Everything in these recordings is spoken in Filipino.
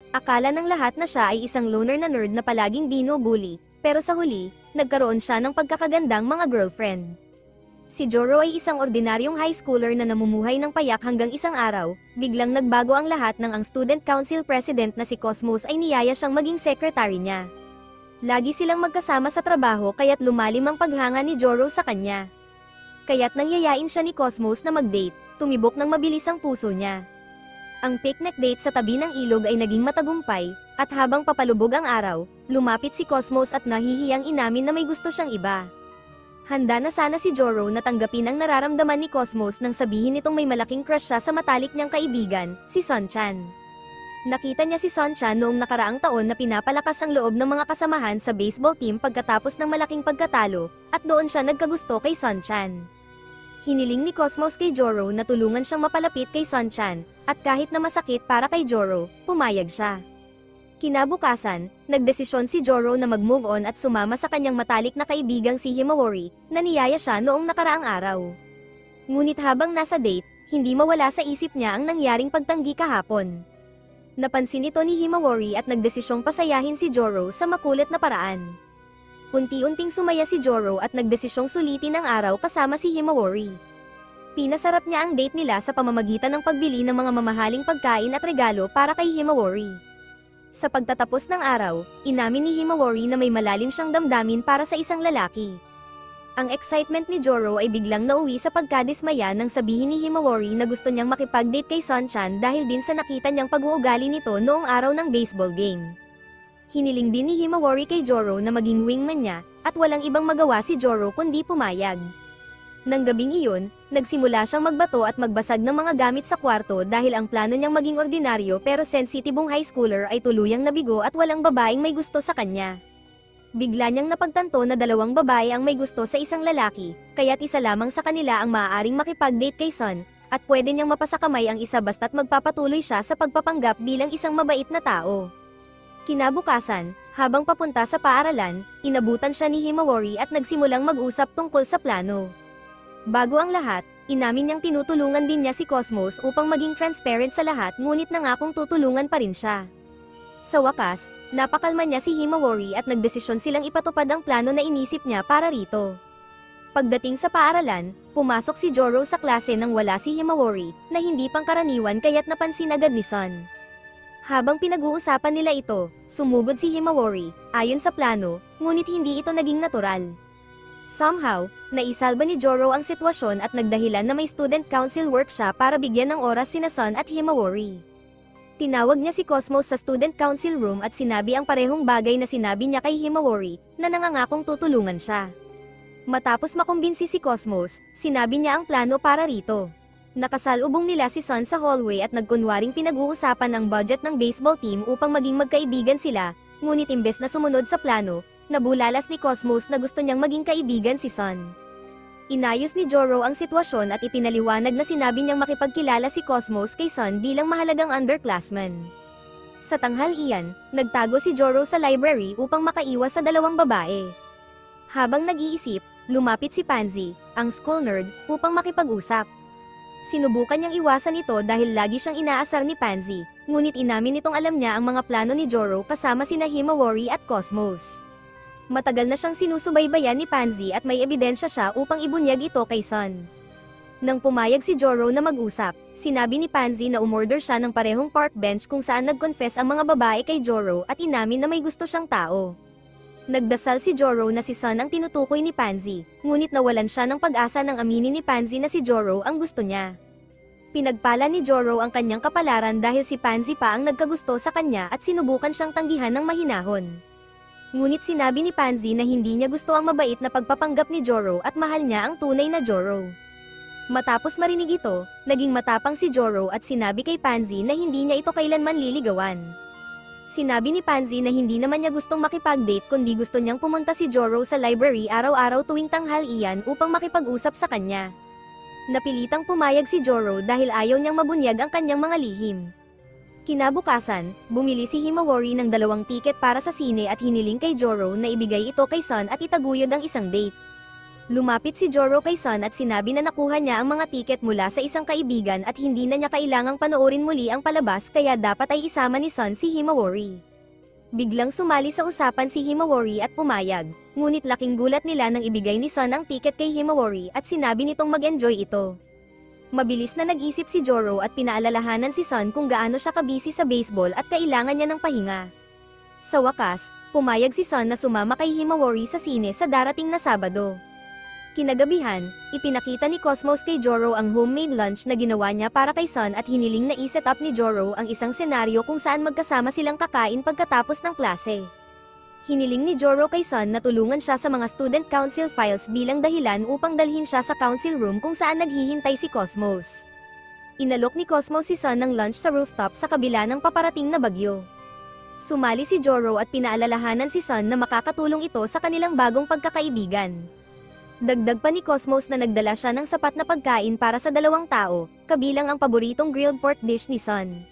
Akala ng lahat na siya ay isang loner na nerd na palaging binubuli, pero sa huli, nagkaroon siya ng pagkakagandang mga girlfriend. Si Joro ay isang ordinaryong high schooler na namumuhay ng payak hanggang isang araw, biglang nagbago ang lahat nang ang student council president na si Cosmos ay niyaya siyang maging secretary niya. Lagi silang magkasama sa trabaho kaya't lumalim ang paghanga ni Joro sa kanya. Kaya't nangyayain siya ni Cosmos na mag-date, tumibok ng mabilis ang puso niya. Ang picnic date sa tabi ng ilog ay naging matagumpay, at habang papalubog ang araw, lumapit si Cosmos at nahihiyang inamin na may gusto siyang iba. Handa na sana si Joro na tanggapin ang nararamdaman ni Cosmos nang sabihin nitong may malaking crush siya sa matalik niyang kaibigan, si Son-chan. Nakita niya si Son-chan noong nakaraang taon na pinapalakas ang loob ng mga kasamahan sa baseball team pagkatapos ng malaking pagkatalo, at doon siya nagkagusto kay Son-chan. Hiniling ni Cosmos kay Joro na tulungan siyang mapalapit kay Son-chan, at kahit na masakit para kay Joro, pumayag siya. Kinabukasan, nagdesisyon si Joro na mag-move on at sumama sa kanyang matalik na kaibigang si Himawari, na niyaya siya noong nakaraang araw. Ngunit habang nasa date, hindi mawala sa isip niya ang nangyaring pagtanggi kahapon. Napansin ito ni Himawari at nagdesisyong pasayahin si Joro sa makulit na paraan. Unti-unting sumaya si Joro at nagdesisyong sulitin ang araw kasama si Himawari. Pinasarap niya ang date nila sa pamamagitan ng pagbili ng mga mamahaling pagkain at regalo para kay Himawari. Sa pagtatapos ng araw, inamin ni Himawari na may malalim siyang damdamin para sa isang lalaki. Ang excitement ni Joro ay biglang nauwi sa pagkadismaya nang sabihin ni Himawari na gusto niyang makipag-date kay Son-chan dahil din sa nakita niyang pag-uugali nito noong araw ng baseball game. Hiniling din ni Himawari kay Joro na maging wingman niya, at walang ibang magawa si Joro kundi pumayag. Nang gabing iyon, nagsimula siyang magbato at magbasag ng mga gamit sa kwarto dahil ang plano niyang maging ordinaryo pero sensitibong high schooler ay tuluyang nabigo at walang babaeng may gusto sa kanya. Bigla niyang napagtanto na dalawang babae ang may gusto sa isang lalaki, kaya't isa lamang sa kanila ang maaaring makipag-date kay Son, at pwede niyang mapasakamay ang isa basta't magpapatuloy siya sa pagpapanggap bilang isang mabait na tao. Kinabukasan, habang papunta sa paaralan, inabutan siya ni Himawari at nagsimulang mag-usap tungkol sa plano. Bago ang lahat, inamin niyang tinutulungan din niya si Cosmos upang maging transparent sa lahat ngunit nangakong tutulungan pa rin siya. Sa wakas, napakalma niya si Himawari at nagdesisyon silang ipatupad ang plano na inisip niya para rito. Pagdating sa paaralan, pumasok si Joro sa klase nang wala si Himawari, na hindi pangkaraniwan kaya't napansin agad ni Son. Habang pinag-uusapan nila ito, sumugod si Himawari, ayon sa plano, ngunit hindi ito naging natural. Somehow, naisalba ni Joro ang sitwasyon at nagdahilan na may student council workshop para bigyan ng oras sina Son at Himawari. Tinawag niya si Cosmos sa student council room at sinabi ang parehong bagay na sinabi niya kay Himawari, na nangangakong tutulungan siya. Matapos makumbinsi si Cosmos, sinabi niya ang plano para rito. Nakasalubong nila si Son sa hallway at nagkunwaring pinag-uusapan ang budget ng baseball team upang maging magkaibigan sila, ngunit imbes na sumunod sa plano, nabulalas ni Cosmos na gusto niyang maging kaibigan si Son. Inayos ni Joro ang sitwasyon at ipinaliwanag na sinabi niyang makipagkilala si Cosmos kay Son bilang mahalagang underclassman. Sa tanghalian, nagtago si Joro sa library upang makaiwas sa dalawang babae. Habang nag-iisip, lumapit si Pansy, ang school nerd, upang makipag-usap. Sinubukan niyang iwasan ito dahil lagi siyang inaasar ni Pansy, ngunit inamin nitong alam niya ang mga plano ni Joro kasama sina Himawari at Cosmos. Matagal na siyang sinusubaybayan ni Pansy at may ebidensya siya upang ibunyag ito kay Son. Nang pumayag si Joro na mag-usap, sinabi ni Pansy na umorder siya ng parehong park bench kung saan nag-confess ang mga babae kay Joro at inamin na may gusto siyang tao. Nagdasal si Joro na si Son ang tinutukoy ni Pansy, ngunit nawalan siya ng pag-asa nang aminin ni Pansy na si Joro ang gusto niya. Pinagpala ni Joro ang kanyang kapalaran dahil si Pansy pa ang nagkagusto sa kanya at sinubukan siyang tanggihan ng mahinahon. Ngunit sinabi ni Pansy na hindi niya gusto ang mabait na pagpapanggap ni Joro at mahal niya ang tunay na Joro. Matapos marinig ito, naging matapang si Joro at sinabi kay Pansy na hindi niya ito kailanman liligawan. Sinabi ni Pansy na hindi naman niya gustong makipag-date kundi gusto niyang pumunta si Joro sa library araw-araw tuwing tanghalian upang makipag-usap sa kanya. Napilitang pumayag si Joro dahil ayaw niyang mabunyag ang kanyang mga lihim. Kinabukasan, bumili si Himawari ng 2 tiket para sa sine at hiniling kay Joro na ibigay ito kay Son at itaguyod ang isang date. Lumapit si Joro kay Sun at sinabi na nakuha niya ang mga tiket mula sa isang kaibigan at hindi na niya kailangang panoorin muli ang palabas kaya dapat ay isama ni Sun si Himawari. Biglang sumali sa usapan si Himawari at pumayag, ngunit laking gulat nila nang ibigay ni Sun ang tiket kay Himawari at sinabi nitong mag-enjoy ito. Mabilis na nag-isip si Joro at pinaalalahanan si Sun kung gaano siya kabisi sa baseball at kailangan niya ng pahinga. Sa wakas, pumayag si Sun na sumama kay Himawari sa sine sa darating na Sabado. Kinagabihan, ipinakita ni Cosmos kay Joro ang homemade lunch na ginawa niya para kay Sun at hiniling na i-set up ni Joro ang isang senaryo kung saan magkasama silang kakain pagkatapos ng klase. Hiniling ni Joro kay Sun na tulungan siya sa mga student council files bilang dahilan upang dalhin siya sa council room kung saan naghihintay si Cosmos. Inalok ni Cosmos si Sun ng lunch sa rooftop sa kabila ng paparating na bagyo. Sumali si Joro at pinaalalahanan si Sun na makakatulong ito sa kanilang bagong pagkakaibigan. Dagdag pa ni Cosmos na nagdala siya ng sapat na pagkain para sa 2 tao, kabilang ang paboritong grilled pork dish ni Sun.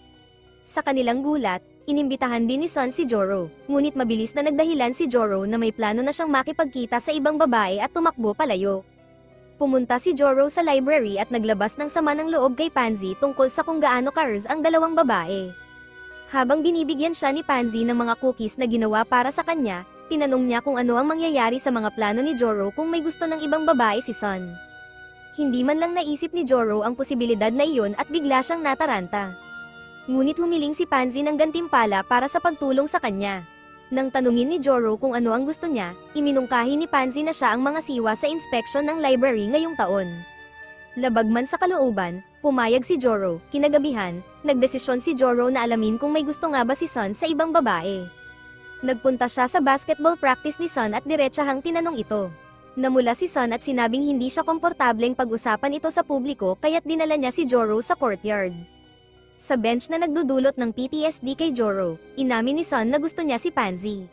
Sa kanilang gulat, inimbitahan din ni Sun si Joro, ngunit mabilis na nagdahilan si Joro na may plano na siyang makipagkita sa ibang babae at tumakbo palayo. Pumunta si Joro sa library at naglabas ng sama ng loob kay Pansy tungkol sa kung gaano ka-ers ang 2 babae. Habang binibigyan siya ni Pansy ng mga cookies na ginawa para sa kanya, tinanong niya kung ano ang mangyayari sa mga plano ni Joro kung may gusto ng ibang babae si Sun. Hindi man lang naisip ni Joro ang posibilidad na iyon at bigla siyang nataranta. Ngunit humiling si Pansy ng gantimpala para sa pagtulong sa kanya. Nang tanungin ni Joro kung ano ang gusto niya, iminungkahi ni Pansy na siya ang mga siwa sa inspection ng library ngayong taon. Labag man sa kalooban, pumayag si Joro. Kinagabihan, nagdesisyon si Joro na alamin kung may gusto nga ba si Sun sa ibang babae. Nagpunta siya sa basketball practice ni Sun at diretsahang tinanong ito. Namula si Sun at sinabing hindi siya komportableng pag-usapan ito sa publiko kaya't dinala niya si Joro sa courtyard. Sa bench na nagdudulot ng PTSD kay Joro, inamin ni Sun na gusto niya si Pansy.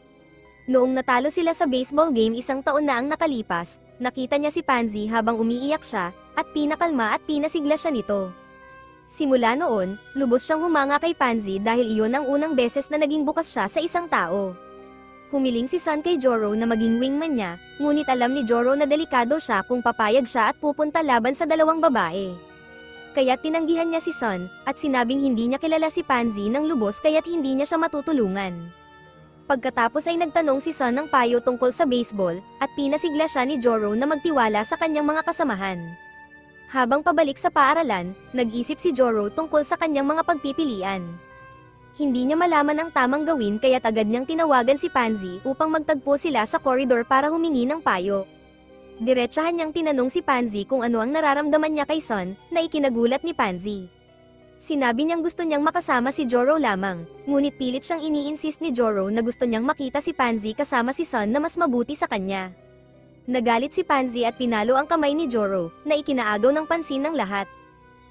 Noong natalo sila sa baseball game 1 taon na ang nakalipas, nakita niya si Pansy habang umiiyak siya, at pinakalma at pinasigla siya nito. Simula noon, lubos siyang humanga kay Pansy dahil iyon ang unang beses na naging bukas siya sa isang tao. Humiling si Sun kay Joro na maging wingman niya, ngunit alam ni Joro na delikado siya kung papayag siya at pupunta laban sa 2 babae. Kaya tinanggihan niya si Sun, at sinabing hindi niya kilala si Pansy ng lubos kaya't hindi niya siya matutulungan. Pagkatapos ay nagtanong si Sun ng payo tungkol sa baseball, at pinasigla siya ni Joro na magtiwala sa kanyang mga kasamahan. Habang pabalik sa paaralan, nag-isip si Joro tungkol sa kanyang mga pagpipilian. Hindi niya malaman ang tamang gawin kaya't agad niyang tinawagan si Pansy upang magtagpo sila sa koridor para humingi ng payo. Diretsahan niyang tinanong si Pansy kung ano ang nararamdaman niya kay Sun, na ikinagulat ni Pansy. Sinabi niyang gusto niyang makasama si Joro lamang, ngunit pilit siyang ini-insist ni Joro na gusto niyang makita si Pansy kasama si Sun na mas mabuti sa kanya. Nagalit si Pansy at pinalo ang kamay ni Joro, na ikinaagaw ng pansin ng lahat.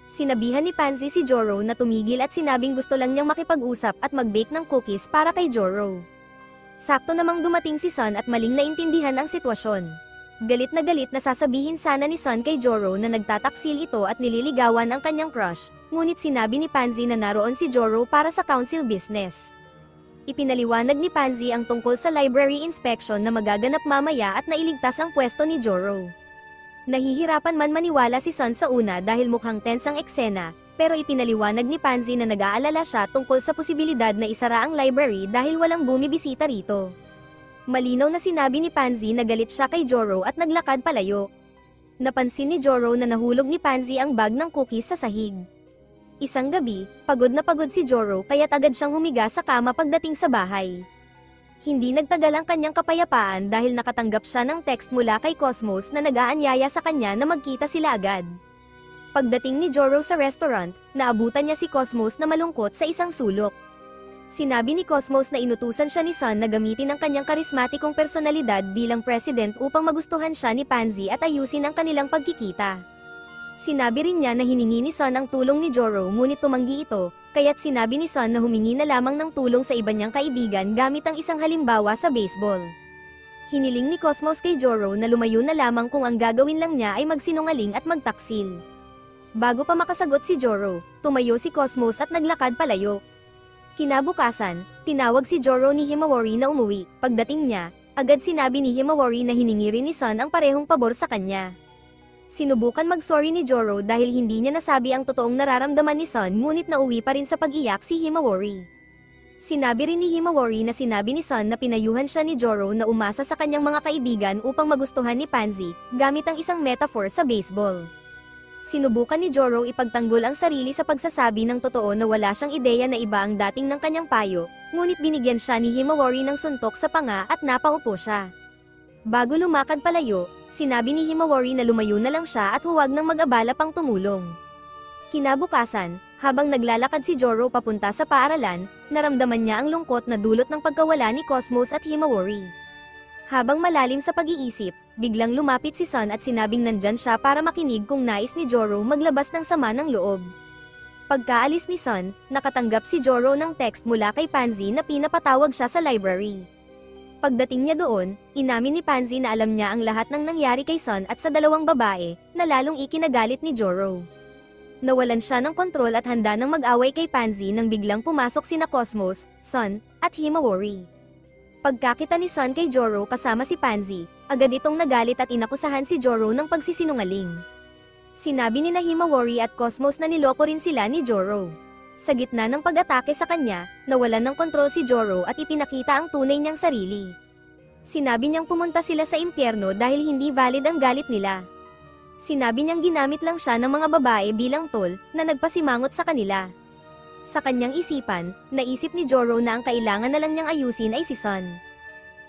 Sinabihan ni Pansy si Joro na tumigil at sinabing gusto lang niyang makipag-usap at mag-bake ng cookies para kay Joro. Sakto namang dumating si Sun at maling naintindihan ang sitwasyon. Galit na sasabihin sana ni Sun kay Joro na nagtataksil ito at nililigawan ang kanyang crush, ngunit sinabi ni Pansy na naroon si Joro para sa council business. Ipinaliwanag ni Pansy ang tungkol sa library inspection na magaganap mamaya at nailigtas ang pwesto ni Joro. Nahihirapan man maniwala si Sun sa una dahil mukhang tense ang eksena, pero ipinaliwanag ni Pansy na nag-aalala siya tungkol sa posibilidad na isara ang library dahil walang bumibisita rito. Malinaw na sinabi ni Pansy na galit siya kay Joro at naglakad palayo. Napansin ni Joro na nahulog ni Pansy ang bag ng cookies sa sahig. Isang gabi, pagod na pagod si Joro kaya't agad siyang humiga sa kama pagdating sa bahay. Hindi nagtagal ang kanyang kapayapaan dahil nakatanggap siya ng text mula kay Cosmos na nag-aanyaya sa kanya na magkita sila agad. Pagdating ni Joro sa restaurant, naabutan niya si Cosmos na malungkot sa isang sulok. Sinabi ni Cosmos na inutusan siya ni Sun na gamitin ang kanyang karismatikong personalidad bilang president upang magustuhan siya ni Pansy at ayusin ang kanilang pagkikita. Sinabi rin niya na hiningi ni Sun ang tulong ni Joro ngunit tumanggi ito, kaya't sinabi ni Sun na humingi na lamang ng tulong sa iba niyang kaibigan gamit ang isang halimbawa sa baseball. Hiniling ni Cosmos kay Joro na lumayo na lamang kung ang gagawin lang niya ay magsinungaling at magtaksil. Bago pa makasagot si Joro, tumayo si Cosmos at naglakad palayo. Kinabukasan, tinawag si Joro ni Himawari na umuwi. Pagdating niya, Agad sinabi ni Himawari na hiningi rin ni Sun ang parehong pabor sa kanya. Sinubukan mag-sorry ni Joro dahil hindi niya nasabi ang totoong nararamdaman ni Sun ngunit nauwi pa rin sa pag-iyak si Himawari. Sinabi rin ni Himawari na sinabi ni Sun na pinayuhan siya ni Joro na umasa sa kanyang mga kaibigan upang magustuhan ni Pansy, gamit ang isang metaphor sa baseball. Sinubukan ni Joro ipagtanggol ang sarili sa pagsasabi ng totoo na wala siyang ideya na iba ang dating ng kanyang payo, ngunit binigyan siya ni Himawari ng suntok sa panga at napaupo siya. Bago lumakad palayo, sinabi ni Himawari na lumayo na lang siya at huwag nang mag-abala pang tumulong. Kinabukasan, habang naglalakad si Joro papunta sa paaralan, naramdaman niya ang lungkot na dulot ng pagkawala ni Cosmos at Himawari. Habang malalim sa pag-iisip, biglang lumapit si Sun at sinabing nandyan siya para makinig kung nais ni Joro maglabas ng sama ng loob. Pagkaalis ni Sun, nakatanggap si Joro ng text mula kay Pansy na pinapatawag siya sa library. Pagdating niya doon, inamin ni Pansy na alam niya ang lahat ng nangyari kay Sun at sa dalawang babae, na lalong ikinagalit ni Joro. Nawalan siya ng kontrol at handa nang mag-away kay Pansy nang biglang pumasok sina Cosmos, Sun, at Himawari. Pagkakita ni Sun kay Joro kasama si Pansy, agad itong nagalit at inakusahan si Joro ng pagsisinungaling. Sinabi ni Himawari at Cosmos na niloko rin sila ni Joro. Sa gitna ng pag-atake sa kanya, nawalan ng kontrol si Joro at ipinakita ang tunay niyang sarili. Sinabi niyang pumunta sila sa impyerno dahil hindi valid ang galit nila. Sinabi niyang ginamit lang siya ng mga babae bilang tol na nagpasimangot sa kanila. Sa kanyang isipan, naisip ni Joro na ang kailangan na lang niyang ayusin ay si Sun.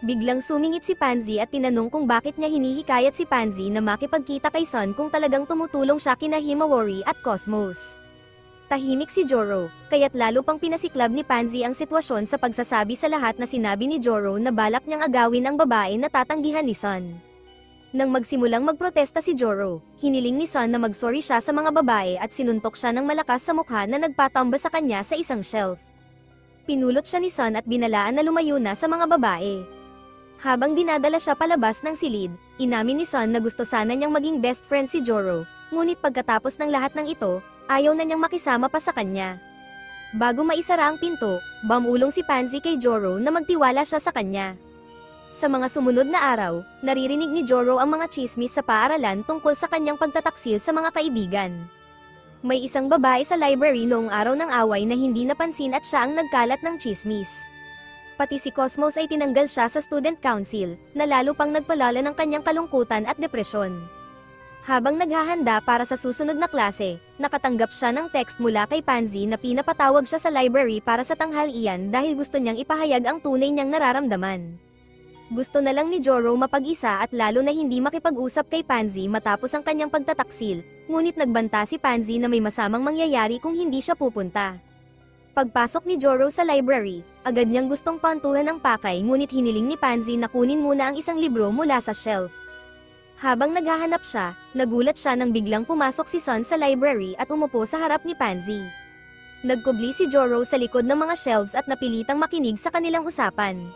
Biglang sumingit si Pansy at tinanong kung bakit niya hinihikayat si Pansy na makipagkita kay Sun kung talagang tumutulong siya kina Himawari at Cosmos. Tahimik si Joro, kaya't lalo pang pinasiklab ni Pansy ang sitwasyon sa pagsasabi sa lahat na sinabi ni Joro na balak niyang agawin ang babae na tatanggihan ni Sun. Nang magsimulang magprotesta si Joro, hiniling ni Sun na mag-sorry siya sa mga babae at sinuntok siya ng malakas sa mukha na nagpatamba sa kanya sa isang shelf. Pinulot siya ni Sun at binalaan na lumayo na sa mga babae. Habang dinadala siya palabas ng silid, inamin ni Sun na gusto sana niyang maging best friend si Joro, ngunit pagkatapos ng lahat ng ito, ayaw na niyang makisama pa sa kanya. Bago maisara ang pinto, bumulong si Pansy kay Joro na magtiwala siya sa kanya. Sa mga sumunod na araw, naririnig ni Joro ang mga chismis sa paaralan tungkol sa kanyang pagtataksil sa mga kaibigan. May isang babae sa library noong araw ng away na hindi napansin at siya ang nagkalat ng chismis. Pati si Cosmos ay tinanggal siya sa student council, na lalo pang nagpalala ng kanyang kalungkutan at depresyon. Habang naghahanda para sa susunod na klase, nakatanggap siya ng text mula kay Pansy na pinapatawag siya sa library para sa tanghalian dahil gusto niyang ipahayag ang tunay niyang nararamdaman. Gusto na lang ni Joro mapag-isa at lalo na hindi makipag-usap kay Pansy matapos ang kanyang pagtataksil, ngunit nagbanta si Pansy na may masamang mangyayari kung hindi siya pupunta. Pagpasok ni Joro sa library, agad niyang gustong pantuhan ang pakay ngunit hiniling ni Pansy na kunin muna ang isang libro mula sa shelf. Habang naghahanap siya, nagulat siya nang biglang pumasok si Sun sa library at umupo sa harap ni Pansy. Nagkubli si Joro sa likod ng mga shelves at napilitang makinig sa kanilang usapan.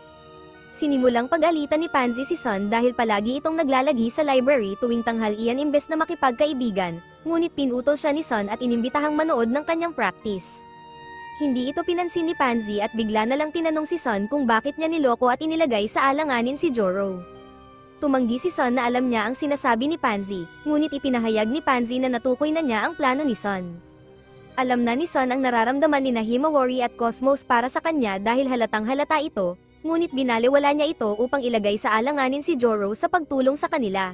Sinimulang pag-alitan ni Pansy si Sun dahil palagi itong naglalagi sa library tuwing tanghalian imbes na makipagkaibigan, ngunit pinutol siya ni Sun at inimbitahang manood ng kanyang practice. Hindi ito pinansin ni Pansy at bigla na lang tinanong si Sun kung bakit niya niloko at inilagay sa alanganin si Joro. Tumanggi si Sun na alam niya ang sinasabi ni Pansy, ngunit ipinahayag ni Pansy na natukoy na niya ang plano ni Sun. Alam na ni Sun ang nararamdaman ni Himawari at Cosmos para sa kanya dahil halatang halata ito, ngunit binaliwala niya ito upang ilagay sa alanganin si Joro sa pagtulong sa kanila.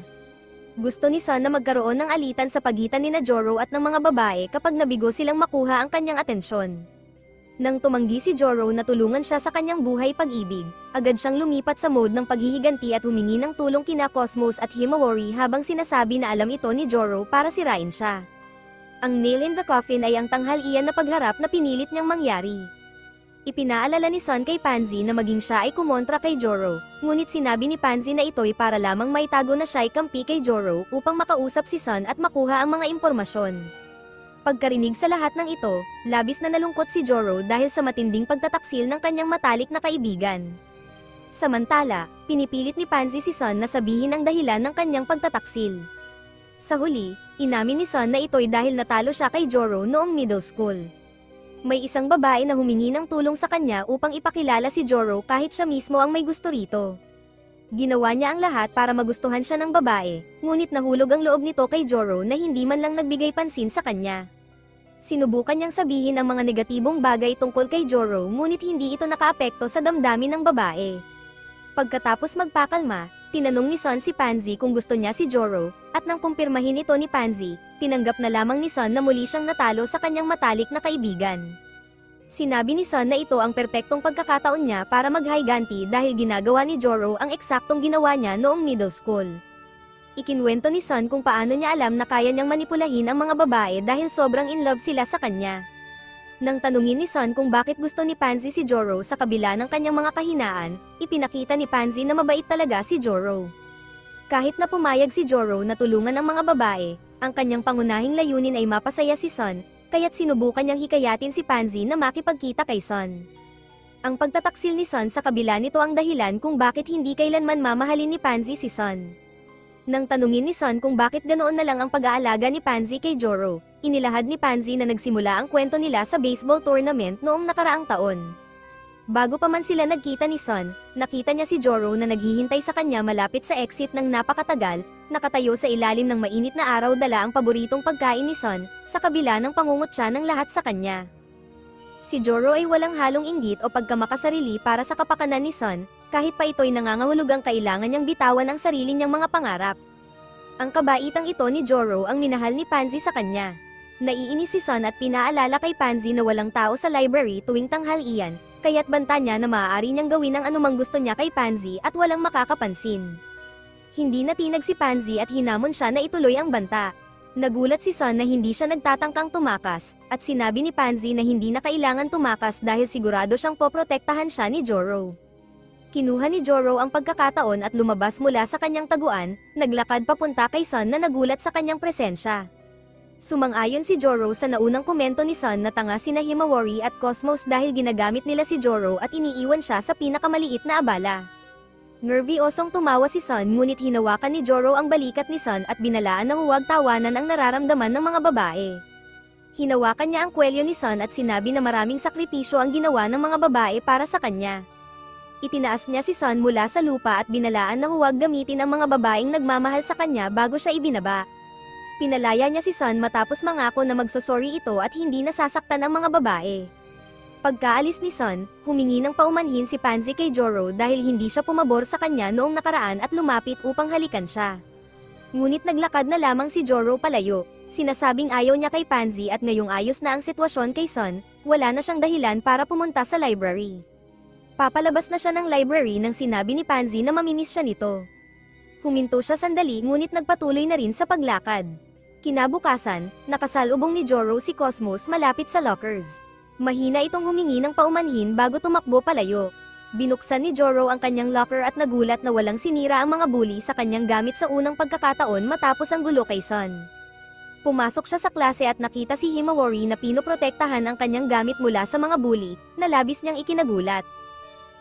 Gusto ni Sun na magkaroon ng alitan sa pagitan ni Joro at ng mga babae kapag nabigo silang makuha ang kanyang atensyon. Nang tumanggi si Joro na tulungan siya sa kanyang buhay pag-ibig, agad siyang lumipat sa mode ng paghihiganti at humingi ng tulong kina Cosmos at Himawari habang sinasabi na alam ito ni Joro para sirain siya. Ang nail in the coffin ay ang tanghalian na pagharap na pinilit niyang mangyari. Ipinaalala ni Sun kay Pansy na maging siya ay kumontra kay Joro, ngunit sinabi ni Pansy na ito'y para lamang maitago na siya ay kampi kay Joro upang makausap si Sun at makuha ang mga impormasyon. Pagkarinig sa lahat ng ito, labis na nalungkot si Joro dahil sa matinding pagtataksil ng kanyang matalik na kaibigan. Samantala, pinipilit ni Pansy si Sun na sabihin ang dahilan ng kanyang pagtataksil. Sa huli, inamin ni Sun na ito'y dahil natalo siya kay Joro noong middle school. May isang babae na humingi ng tulong sa kanya upang ipakilala si Joro kahit siya mismo ang may gusto rito. Ginawa niya ang lahat para magustuhan siya ng babae, ngunit nahulog ang loob nito kay Joro na hindi man lang nagbigay pansin sa kanya. Sinubukan niyang sabihin ang mga negatibong bagay tungkol kay Joro ngunit hindi ito nakaapekto sa damdamin ng babae. Pagkatapos magpakalma, tinanong ni Sun si Pansy kung gusto niya si Joro, at nang kumpirmahin ito ni Pansy, tinanggap na lamang ni Sun na muli siyang natalo sa kanyang matalik na kaibigan. Sinabi ni Sun na ito ang perpektong pagkakataon niya para mag-higanti dahil ginagawa ni Joro ang eksaktong ginawa niya noong middle school. Ikinwento ni Sun kung paano niya alam na kaya niyang manipulahin ang mga babae dahil sobrang in love sila sa kanya. Nang tanungin ni Sun kung bakit gusto ni Pansy si Joro sa kabila ng kanyang mga kahinaan, ipinakita ni Pansy na mabait talaga si Joro. Kahit na pumayag si Joro na tulungan ang mga babae, ang kanyang pangunahing layunin ay mapasaya si Sun, kaya't sinubukan niyang hikayatin si Pansy na makipagkita kay Sun. Ang pagtataksil ni Sun sa kabila nito ang dahilan kung bakit hindi kailanman mamahalin ni Pansy si Sun. Nang tanungin ni Sun kung bakit ganoon na lang ang pag-aalaga ni Pansy kay Joro, inilahad ni Pansy na nagsimula ang kwento nila sa baseball tournament noong nakaraang taon. Bago pa man sila nagkita ni Sun, nakita niya si Joro na naghihintay sa kanya malapit sa exit ng napakatagal, nakatayo sa ilalim ng mainit na araw dala ang paboritong pagkain ni Sun, sa kabila ng pangungutya ng lahat sa kanya. Si Joro ay walang halong inggit o pagkamakasarili para sa kapakanan ni Sun, kahit pa ito'y nangangahulugang kailangan niyang bitawan ang sarili niyang mga pangarap. Ang kabaitang ito ni Joro ang minahal ni Pansy sa kanya. Naiinis si Sun at pinaalala kay Pansy na walang tao sa library tuwing tanghalian, kaya't banta niya na maaari niyang gawin ang anumang gusto niya kay Pansy at walang makakapansin. Hindi natinag si Pansy at hinamon siya na ituloy ang banta. Nagulat si Sun na hindi siya nagtatangkang tumakas, at sinabi ni Pansy na hindi na kailangan tumakas dahil sigurado siyang poprotektahan siya ni Joro. Kinuha ni Joro ang pagkakataon at lumabas mula sa kanyang taguan, naglakad papunta kay Sun na nagulat sa kanyang presensya. Sumang-ayon si Joro sa naunang komento ni Sun na tanga sina Himawari at Cosmos dahil ginagamit nila si Joro at iniiwan siya sa pinakamaliit na abala. Nervyosong tumawa si Sun ngunit hinawakan ni Joro ang balikat ni Sun at binalaan na huwag tawanan ang nararamdaman ng mga babae. Hinawakan niya ang kwelyo ni Sun at sinabi na maraming sakripisyo ang ginawa ng mga babae para sa kanya. Itinaas niya si Sun mula sa lupa at binalaan na huwag gamitin ang mga babaeng nagmamahal sa kanya bago siya ibinaba. Pinalaya niya si Sun matapos mangako na magsosorry ito at hindi nasasaktan ang mga babae. Pagkaalis ni Sun, humingi ng paumanhin si Pansy kay Joro dahil hindi siya pumabor sa kanya noong nakaraan at lumapit upang halikan siya. Ngunit naglakad na lamang si Joro palayo, sinasabing ayaw niya kay Pansy at ngayong ayos na ang sitwasyon kay Sun, wala na siyang dahilan para pumunta sa library. Papalabas na siya ng library nang sinabi ni Pansy na mamimiss siya nito. Huminto siya sandali ngunit nagpatuloy na rin sa paglakad. Kinabukasan, nakasalubong ni Joro si Cosmos malapit sa lockers. Mahina itong humingi ng paumanhin bago tumakbo palayo. Binuksan ni Joro ang kanyang locker at nagulat na walang sinira ang mga bully sa kanyang gamit sa unang pagkakataon matapos ang gulo kay Sun. Pumasok siya sa klase at nakita si Himawari na pinoprotektahan ang kanyang gamit mula sa mga bully, na labis niyang ikinagulat.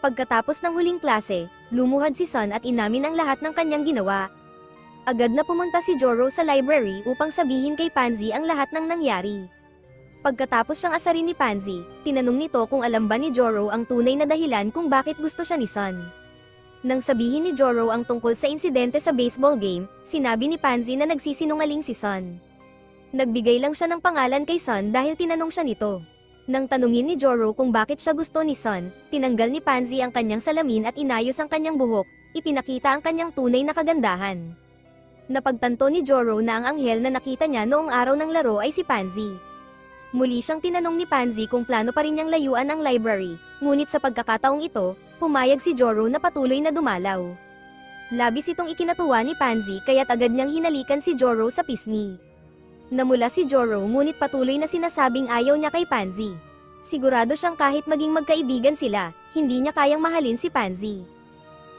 Pagkatapos ng huling klase, lumuhad si Sun at inamin ang lahat ng kanyang ginawa. Agad na pumunta si Joro sa library upang sabihin kay Pansy ang lahat ng nangyari. Pagkatapos siyang asarin ni Pansy, tinanong nito kung alam ba ni Joro ang tunay na dahilan kung bakit gusto siya ni Sun. Nang sabihin ni Joro ang tungkol sa insidente sa baseball game, sinabi ni Pansy na nagsisinungaling si Sun. Nagbigay lang siya ng pangalan kay Sun dahil tinanong siya nito. Nang tanungin ni Joro kung bakit siya gusto ni Sun, tinanggal ni Pansy ang kanyang salamin at inayos ang kanyang buhok, ipinakita ang kanyang tunay na kagandahan. Napagtanto ni Joro na ang anghel na nakita niya noong araw ng laro ay si Pansy. Muli siyang tinanong ni Pansy kung plano pa rin niyang layuan ang library, ngunit sa pagkakataong ito, pumayag si Joro na patuloy na dumalaw. Labis itong ikinatuwa ni Pansy kaya't agad niyang hinalikan si Joro sa pisngi. Namula si Joro ngunit patuloy na sinasabing ayaw niya kay Pansy. Sigurado siyang kahit maging magkaibigan sila, hindi niya kayang mahalin si Pansy.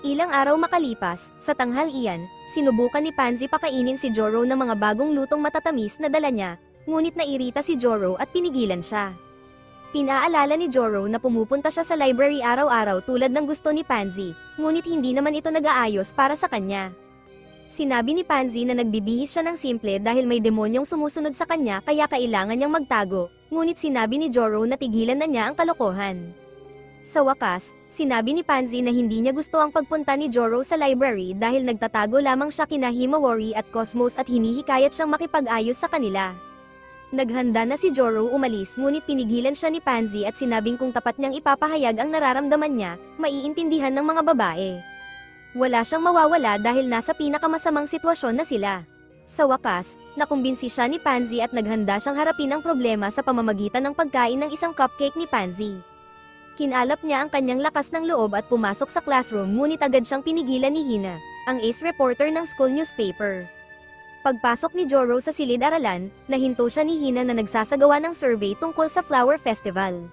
Ilang araw makalipas, sa tanghalian, sinubukan ni Pansy pakainin si Joro ng mga bagong lutong matatamis na dala niya, ngunit nairita si Joro at pinigilan siya. Pinaalala ni Joro na pumupunta siya sa library araw-araw tulad ng gusto ni Pansy, ngunit hindi naman ito nag-aayos para sa kanya. Sinabi ni Pansy na nagbibihis siya ng simple dahil may demonyong sumusunod sa kanya kaya kailangan niyang magtago, ngunit sinabi ni Joro na tigilan na niya ang kalokohan. Sa wakas, Sinabi ni Pansy na hindi niya gusto ang pagpunta ni Joro sa library dahil nagtatago lamang siya kina Himawari at Cosmos at hinihikayat siyang makipag-ayos sa kanila. Naghanda na si Joro umalis ngunit pinigilan siya ni Pansy at sinabing kung tapat niyang ipapahayag ang nararamdaman niya, maiintindihan ng mga babae. Wala siyang mawawala dahil nasa pinakamasamang sitwasyon na sila. Sa wakas, nakumbinsi siya ni Pansy at naghanda siyang harapin ang problema sa pamamagitan ng pagkain ng isang cupcake ni Pansy. Kinalap niya ang kanyang lakas ng loob at pumasok sa classroom ngunit agad siyang pinigilan ni Hina, ang ace reporter ng school newspaper. Pagpasok ni Joro sa silid-aralan, nahinto siya ni Hina na nagsasagawa ng survey tungkol sa flower festival.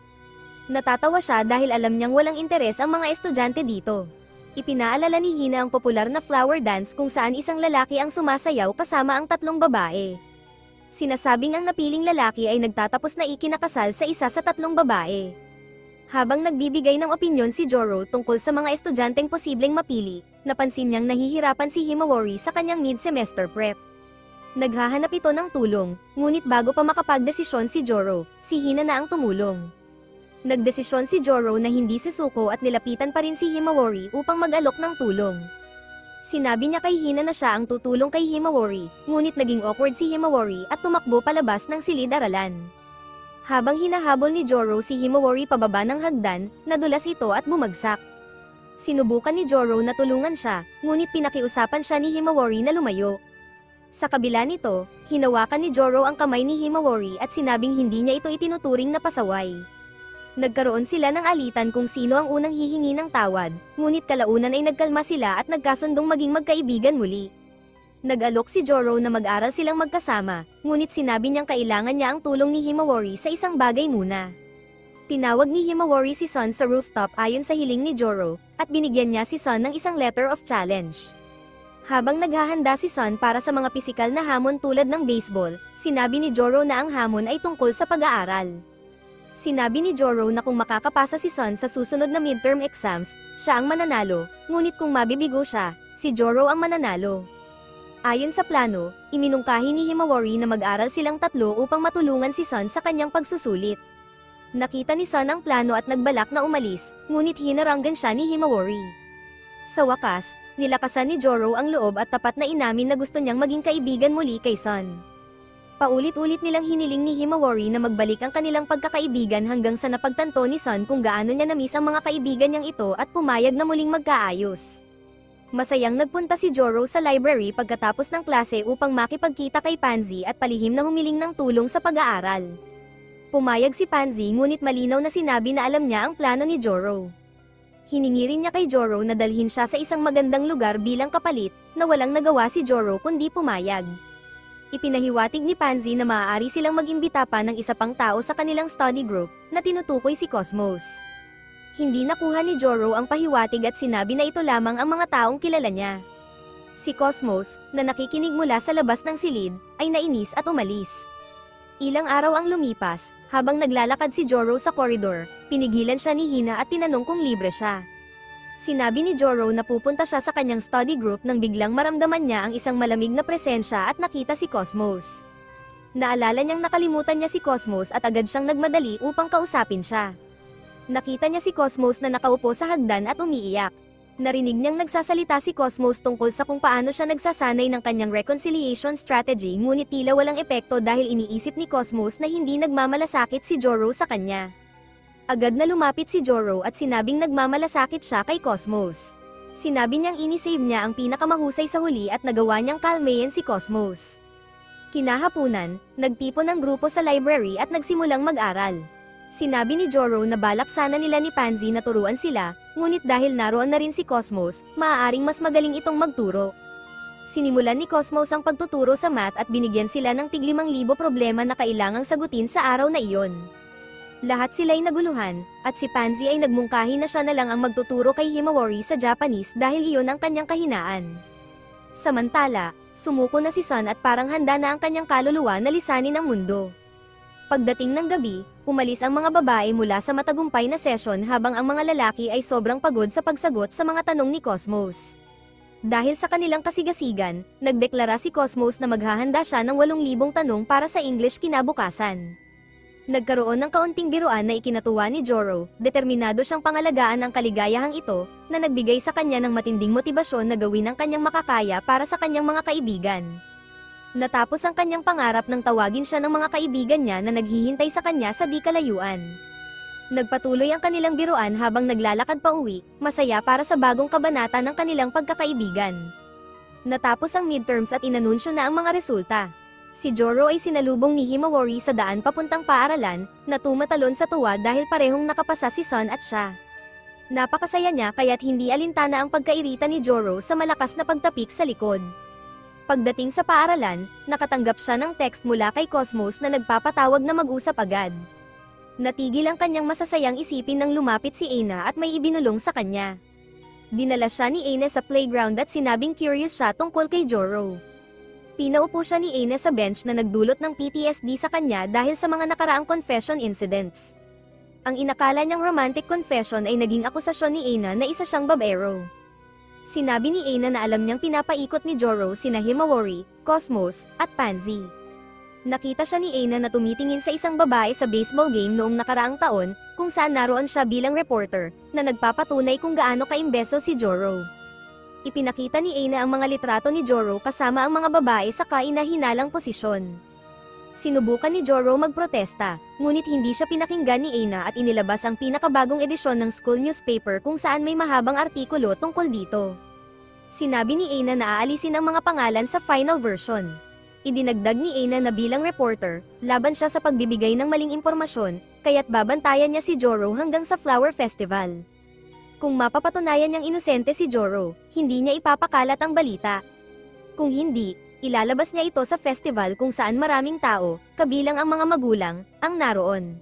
Natatawa siya dahil alam niyang walang interes ang mga estudyante dito. Ipinaalala ni Hina ang popular na flower dance kung saan isang lalaki ang sumasayaw kasama ang tatlong babae. Sinasabing ang napiling lalaki ay nagtatapos na ikinakasal sa isa sa tatlong babae. Habang nagbibigay ng opinyon si Joro tungkol sa mga estudyanteng posibleng mapili, napansin niyang nahihirapan si Himawari sa kanyang mid-semester prep. Naghahanap ito ng tulong, ngunit bago pa makapagdesisyon si Joro, si Hina na ang tumulong. Nagdesisyon si Joro na hindi susuko at nilapitan pa rin si Himawari upang mag-alok ng tulong. Sinabi niya kay Hina na siya ang tutulong kay Himawari, ngunit naging awkward si Himawari at tumakbo palabas ng silid-aralan. Habang hinahabol ni Joro si Himawari pababa ng hagdan, nadulas ito at bumagsak. Sinubukan ni Joro na tulungan siya, ngunit pinakiusapan siya ni Himawari na lumayo. Sa kabila nito, hinawakan ni Joro ang kamay ni Himawari at sinabing hindi niya ito itinuturing na pasaway. Nagkaroon sila ng alitan kung sino ang unang hihingi ng tawad, ngunit kalaunan ay nagkalma sila at nagkasundong maging magkaibigan muli. Nag-alok si Joro na mag-aral silang magkasama, ngunit sinabi niyang kailangan niya ang tulong ni Himawari sa isang bagay muna. Tinawag ni Himawari si Son sa rooftop ayon sa hiling ni Joro, at binigyan niya si Son ng isang letter of challenge. Habang naghahanda si Son para sa mga pisikal na hamon tulad ng baseball, sinabi ni Joro na ang hamon ay tungkol sa pag-aaral. Sinabi ni Joro na kung makakapasa si Son sa susunod na midterm exams, siya ang mananalo, ngunit kung mabibigo siya, si Joro ang mananalo. Ayon sa plano, iminungkahi ni Himawari na mag-aral silang tatlo upang matulungan si Son sa kanyang pagsusulit. Nakita ni Son ang plano at nagbalak na umalis, ngunit hinaranggan siya ni Himawari. Sa wakas, nilakasan ni Joro ang loob at tapat na inamin na gusto niyang maging kaibigan muli kay Son. Paulit-ulit nilang hiniling ni Himawari na magbalik ang kanilang pagkakaibigan hanggang sa napagtanto ni Son kung gaano niya namiss ang mga kaibigan niyang ito at pumayag na muling magkaayos. Masayang nagpunta si Joro sa library pagkatapos ng klase upang makipagkita kay Pansy at palihim na humiling ng tulong sa pag-aaral. Pumayag si Pansy ngunit malinaw na sinabi na alam niya ang plano ni Joro. Hiningi rin niya kay Joro na dalhin siya sa isang magandang lugar bilang kapalit, na walang nagawa si Joro kundi pumayag. Ipinahiwatig ni Pansy na maaari silang mag-imbita pa ng isa pang tao sa kanilang study group, na tinutukoy si Cosmos. Hindi nakuha ni Joro ang pahiwatig at sinabi na ito lamang ang mga taong kilala niya. Si Cosmos, na nakikinig mula sa labas ng silid, ay nainis at umalis. Ilang araw ang lumipas, habang naglalakad si Joro sa koridor, pinigilan siya ni Hina at tinanong kung libre siya. Sinabi ni Joro na pupunta siya sa kanyang study group nang biglang maramdaman niya ang isang malamig na presensya at nakita si Cosmos. Naalala niyang nakalimutan niya si Cosmos at agad siyang nagmadali upang kausapin siya. Nakita niya si Cosmos na nakaupo sa hagdan at umiiyak. Narinig niyang nagsasalita si Cosmos tungkol sa kung paano siya nagsasanay ng kanyang reconciliation strategy ngunit tila walang epekto dahil iniisip ni Cosmos na hindi nagmamalasakit si Joro sa kanya. Agad na lumapit si Joro at sinabing nagmamalasakit siya kay Cosmos. Sinabi niyang inisave niya ang pinakamahusay sa huli at nagawa niyang kalmayan si Cosmos. Kinahapunan, nagtipon ang grupo sa library at nagsimulang mag-aral. Sinabi ni Joro na balak sana nila ni Pansy na turuan sila, ngunit dahil naroon na rin si Cosmos, maaaring mas magaling itong magturo. Sinimulan ni Cosmos ang pagtuturo sa math at binigyan sila ng tig 5,000 problema na kailangang sagutin sa araw na iyon. Lahat sila'y naguluhan, at si Pansy ay nagmungkahi na siya na lang ang magtuturo kay Himawari sa Japanese dahil iyon ang kanyang kahinaan. Samantala, sumuko na si Son at parang handa na ang kanyang kaluluwa na lisanin ang mundo. Pagdating ng gabi, umalis ang mga babae mula sa matagumpay na session habang ang mga lalaki ay sobrang pagod sa pagsagot sa mga tanong ni Cosmos. Dahil sa kanilang kasigasigan, nagdeklara si Cosmos na maghahanda siya ng 8,000 tanong para sa English kinabukasan. Nagkaroon ng kaunting biruan na ikinatuwa ni Joro, determinado siyang pangalagaan ang kaligayahang ito, na nagbigay sa kanya ng matinding motibasyon na gawin ang kanyang makakaya para sa kanyang mga kaibigan. Natapos ang kanyang pangarap nang tawagin siya ng mga kaibigan niya na naghihintay sa kanya sa di kalayuan. Nagpatuloy ang kanilang biruan habang naglalakad pa uwi, masaya para sa bagong kabanata ng kanilang pagkakaibigan. Natapos ang midterms at inanunsyo na ang mga resulta. Si Joro ay sinalubong ni Himawari sa daan papuntang paaralan, na tumatalon sa tuwa dahil parehong nakapasa si Sun at siya. Napakasaya niya kaya't hindi alintana ang pagkairita ni Joro sa malakas na pagtapik sa likod. Pagdating sa paaralan, nakatanggap siya ng text mula kay Cosmos na nagpapatawag na mag-usap agad. Natigil ang kanyang masasayang isipin nang lumapit si Aina at may ibinulong sa kanya. Dinala siya ni Aina sa playground at sinabing curious siya tungkol kay Joro. Pinaupo siya ni Aina sa bench na nagdulot ng PTSD sa kanya dahil sa mga nakaraang confession incidents. Ang inakala niyang romantic confession ay naging akusasyon ni Aina na isa siyang babaero. Sinabi ni Aina na alam niyang pinapaikot ni Joro sina Himawari, Cosmos, at Pansy. Nakita siya ni Aina na tumitingin sa isang babae sa baseball game noong nakaraang taon, kung saan naroon siya bilang reporter, na nagpapatunay kung gaano ka-imbesel si Joro. Ipinakita ni Aina ang mga litrato ni Joro kasama ang mga babae sa kaina-hinalang posisyon. Sinubukan ni Joro magprotesta, ngunit hindi siya pinakinggan ni Aina at inilabas ang pinakabagong edisyon ng school newspaper kung saan may mahabang artikulo tungkol dito. Sinabi ni Aina na aalisin ang mga pangalan sa final version. Idinagdag ni Aina na bilang reporter, laban siya sa pagbibigay ng maling impormasyon, kaya't babantayan niya si Joro hanggang sa Flower Festival. Kung mapapatunayan niyang inosente si Joro, hindi niya ipapakalat ang balita. Kung hindi, ilalabas niya ito sa festival kung saan maraming tao, kabilang ang mga magulang, ang naroon.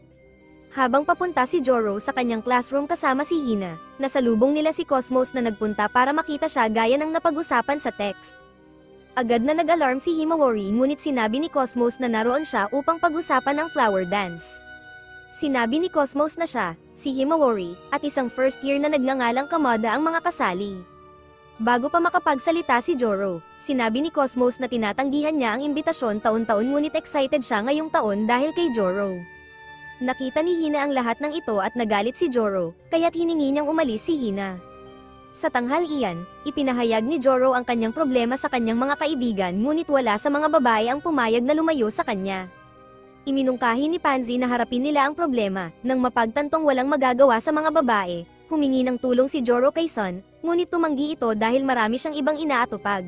Habang papunta si Joro sa kanyang classroom kasama si Hina, nasalubong nila si Cosmos na nagpunta para makita siya gaya ng napag-usapan sa text. Agad na nag-alarm si Himawari ngunit sinabi ni Cosmos na naroon siya upang pag-usapan ang flower dance. Sinabi ni Cosmos na siya, si Himawari, at isang first year na nagngangalang Kamada ang mga kasali. Bago pa makapagsalita si Joro, sinabi ni Cosmos na tinatanggihan niya ang imbitasyon taon-taon ngunit excited siya ngayong taon dahil kay Joro. Nakita ni Hina ang lahat ng ito at nagalit si Joro, kaya't hiningi niyang umalis si Hina. Sa tanghalian, ipinahayag ni Joro ang kanyang problema sa kanyang mga kaibigan ngunit wala sa mga babae ang pumayag na lumayo sa kanya. Iminungkahi ni Pansy na harapin nila ang problema, nang mapagtantong walang magagawa sa mga babae, humingi ng tulong si Joro kay Sun, ngunit tumanggi ito dahil marami siyang ibang inaatupag.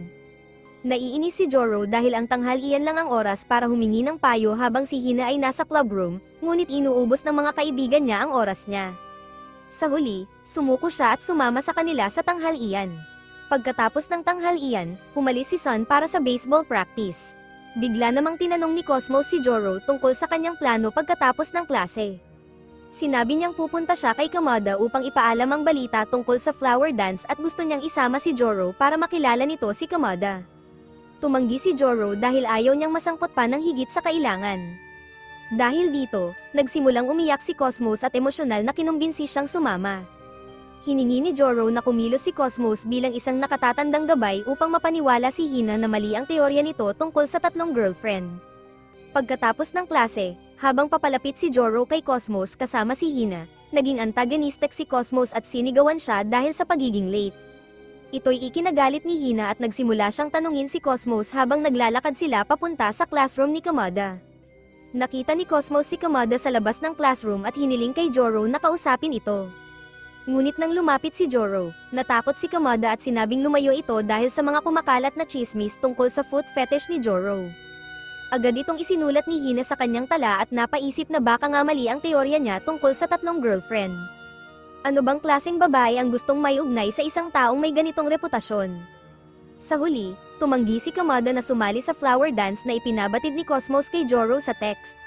Naiinis si Joro dahil ang tanghalian lang ang oras para humingi ng payo habang si Hina ay nasa club room, ngunit inuubos ng mga kaibigan niya ang oras niya. Sa huli, sumuko siya at sumama sa kanila sa tanghalian. Pagkatapos ng tanghalian, umalis si Sun para sa baseball practice. Bigla namang tinanong ni Cosmos si Joro tungkol sa kanyang plano pagkatapos ng klase. Sinabi niyang pupunta siya kay Kamada upang ipaalam ang balita tungkol sa flower dance at gusto niyang isama si Joro para makilala nito si Kamada. Tumanggi si Joro dahil ayaw niyang masangkot pa ng higit sa kailangan. Dahil dito, nagsimulang umiyak si Cosmos at emosyonal na kinumbinsi siyang sumama. Hiningi ni Joro na kumilos si Cosmos bilang isang nakatatandang gabay upang mapaniwala si Hina na mali ang teorya nito tungkol sa tatlong girlfriend. Pagkatapos ng klase, habang papalapit si Joro kay Cosmos kasama si Hina, naging antagonistic si Cosmos at sinigawan siya dahil sa pagiging late. Ito'y ikinagalit ni Hina at nagsimula siyang tanungin si Cosmos habang naglalakad sila papunta sa classroom ni Kamada. Nakita ni Cosmos si Kamada sa labas ng classroom at hiniling kay Joro na kausapin ito. Ngunit nang lumapit si Joro, natakot si Kamada at sinabing lumayo ito dahil sa mga kumakalat na chismis tungkol sa foot fetish ni Joro. Agad itong isinulat ni Hina sa kanyang tala at napaisip na baka nga mali ang teorya niya tungkol sa tatlong girlfriend. Ano bang klaseng babae ang gustong may ugnay sa isang taong may ganitong reputasyon? Sa huli, tumanggi si Kamada na sumali sa flower dance na ipinabatid ni Cosmos kay Joro sa text.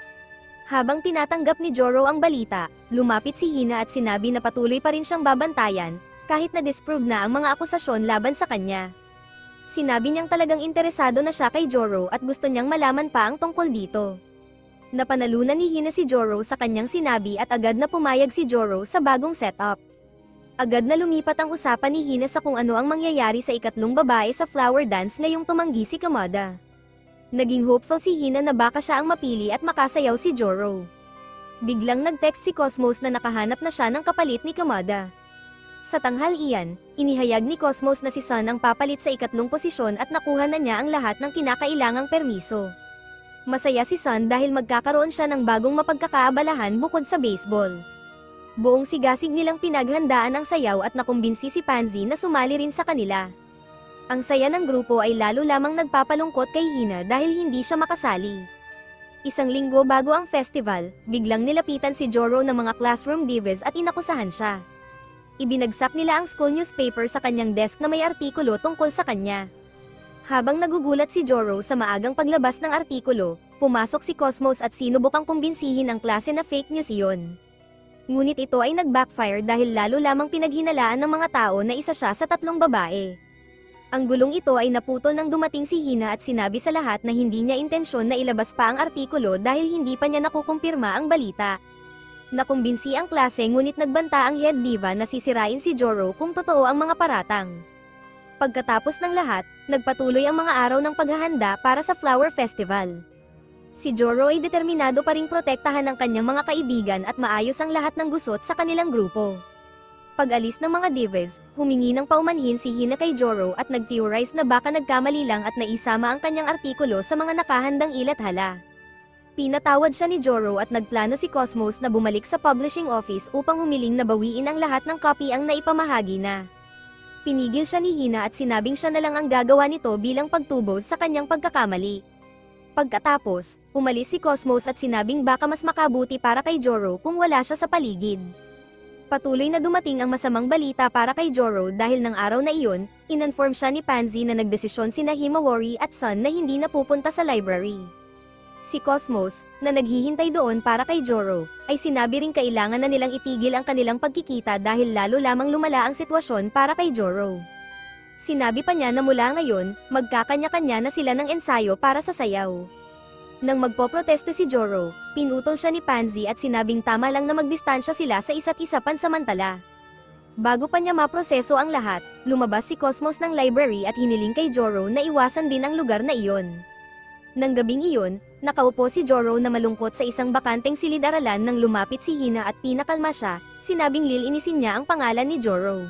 Habang tinatanggap ni Joro ang balita, lumapit si Hina at sinabi na patuloy pa rin siyang babantayan, kahit na disprove na ang mga akusasyon laban sa kanya. Sinabi niyang talagang interesado na siya kay Joro at gusto niyang malaman pa ang tungkol dito. Napanalunan ni Hina si Joro sa kanyang sinabi at agad na pumayag si Joro sa bagong setup. Agad na lumipat ang usapan ni Hina sa kung ano ang mangyayari sa ikatlong babae sa flower dance ngayong tumanggi si Kamada. Naging hopeful si Hina na baka siya ang mapili at makasayaw si Joro. Biglang nag-text si Cosmos na nakahanap na siya ng kapalit ni Kamada. Sa tanghalian, inihayag ni Cosmos na si Sun ang papalit sa ikatlong posisyon at nakuha na niya ang lahat ng kinakailangang permiso. Masaya si Sun dahil magkakaroon siya ng bagong mapagkakaabalahan bukod sa baseball. Buong sigasig nilang pinaghandaan ang sayaw at nakumbinsi si Pansy na sumali rin sa kanila. Ang saya ng grupo ay lalo lamang nagpapalungkot kay Hina dahil hindi siya makasali. Isang linggo bago ang festival, biglang nilapitan si Joro ng mga classroom divas at inakusahan siya. Ibinagsak nila ang school newspaper sa kanyang desk na may artikulo tungkol sa kanya. Habang nagugulat si Joro sa maagang paglabas ng artikulo, pumasok si Cosmos at sinubukang kumbinsihin ang klase na fake news iyon. Ngunit ito ay nag-backfire dahil lalo lamang pinaghinalaan ng mga tao na isa siya sa tatlong babae. Ang gulong ito ay naputol nang dumating si Hina at sinabi sa lahat na hindi niya intensyon na ilabas pa ang artikulo dahil hindi pa niya nakukumpirma ang balita. Nakumbinsi ang klase ngunit nagbanta ang head diva na sisirain si Joro kung totoo ang mga paratang. Pagkatapos ng lahat, nagpatuloy ang mga araw ng paghahanda para sa Flower Festival. Si Joro ay determinado pa ring protektahan ang kanyang mga kaibigan at maayos ang lahat ng gusot sa kanilang grupo. Pag-alis ng mga divas, humingi ng paumanhin si Hina kay Joro at nag-theorize na baka nagkamali lang at naisama ang kanyang artikulo sa mga nakahandang ilathala. Pinatawad siya ni Joro at nagplano si Cosmos na bumalik sa publishing office upang humiling na bawiin ang lahat ng copy ang naipamahagi na. Pinigil siya ni Hina at sinabing siya na lang ang gagawa nito bilang pagtubos sa kanyang pagkakamali. Pagkatapos, umalis si Cosmos at sinabing baka mas makabuti para kay Joro kung wala siya sa paligid. Patuloy na dumating ang masamang balita para kay Joro dahil ng araw na iyon, in-inform siya ni Pansy na nagdesisyon sina Himawari at Sun na hindi na pupunta sa library. Si Cosmos, na naghihintay doon para kay Joro, ay sinabi ring kailangan na nilang itigil ang kanilang pagkikita dahil lalo lamang lumala ang sitwasyon para kay Joro. Sinabi pa niya na mula ngayon, magkakanya-kanya na sila ng ensayo para sa sayaw. Nang magpoprotesto si Joro, pinutol siya ni Pansy at sinabing tama lang na magdistansya sila sa isa't isa pansamantala. Bago pa niya maproseso ang lahat, lumabas si Cosmos ng library at hiniling kay Joro na iwasan din ang lugar na iyon. Nang gabing iyon, nakaupo si Joro na malungkot sa isang bakanteng silid-aralan nang lumapit si Hina at pinakalma siya, sinabing lilinisin niya ang pangalan ni Joro.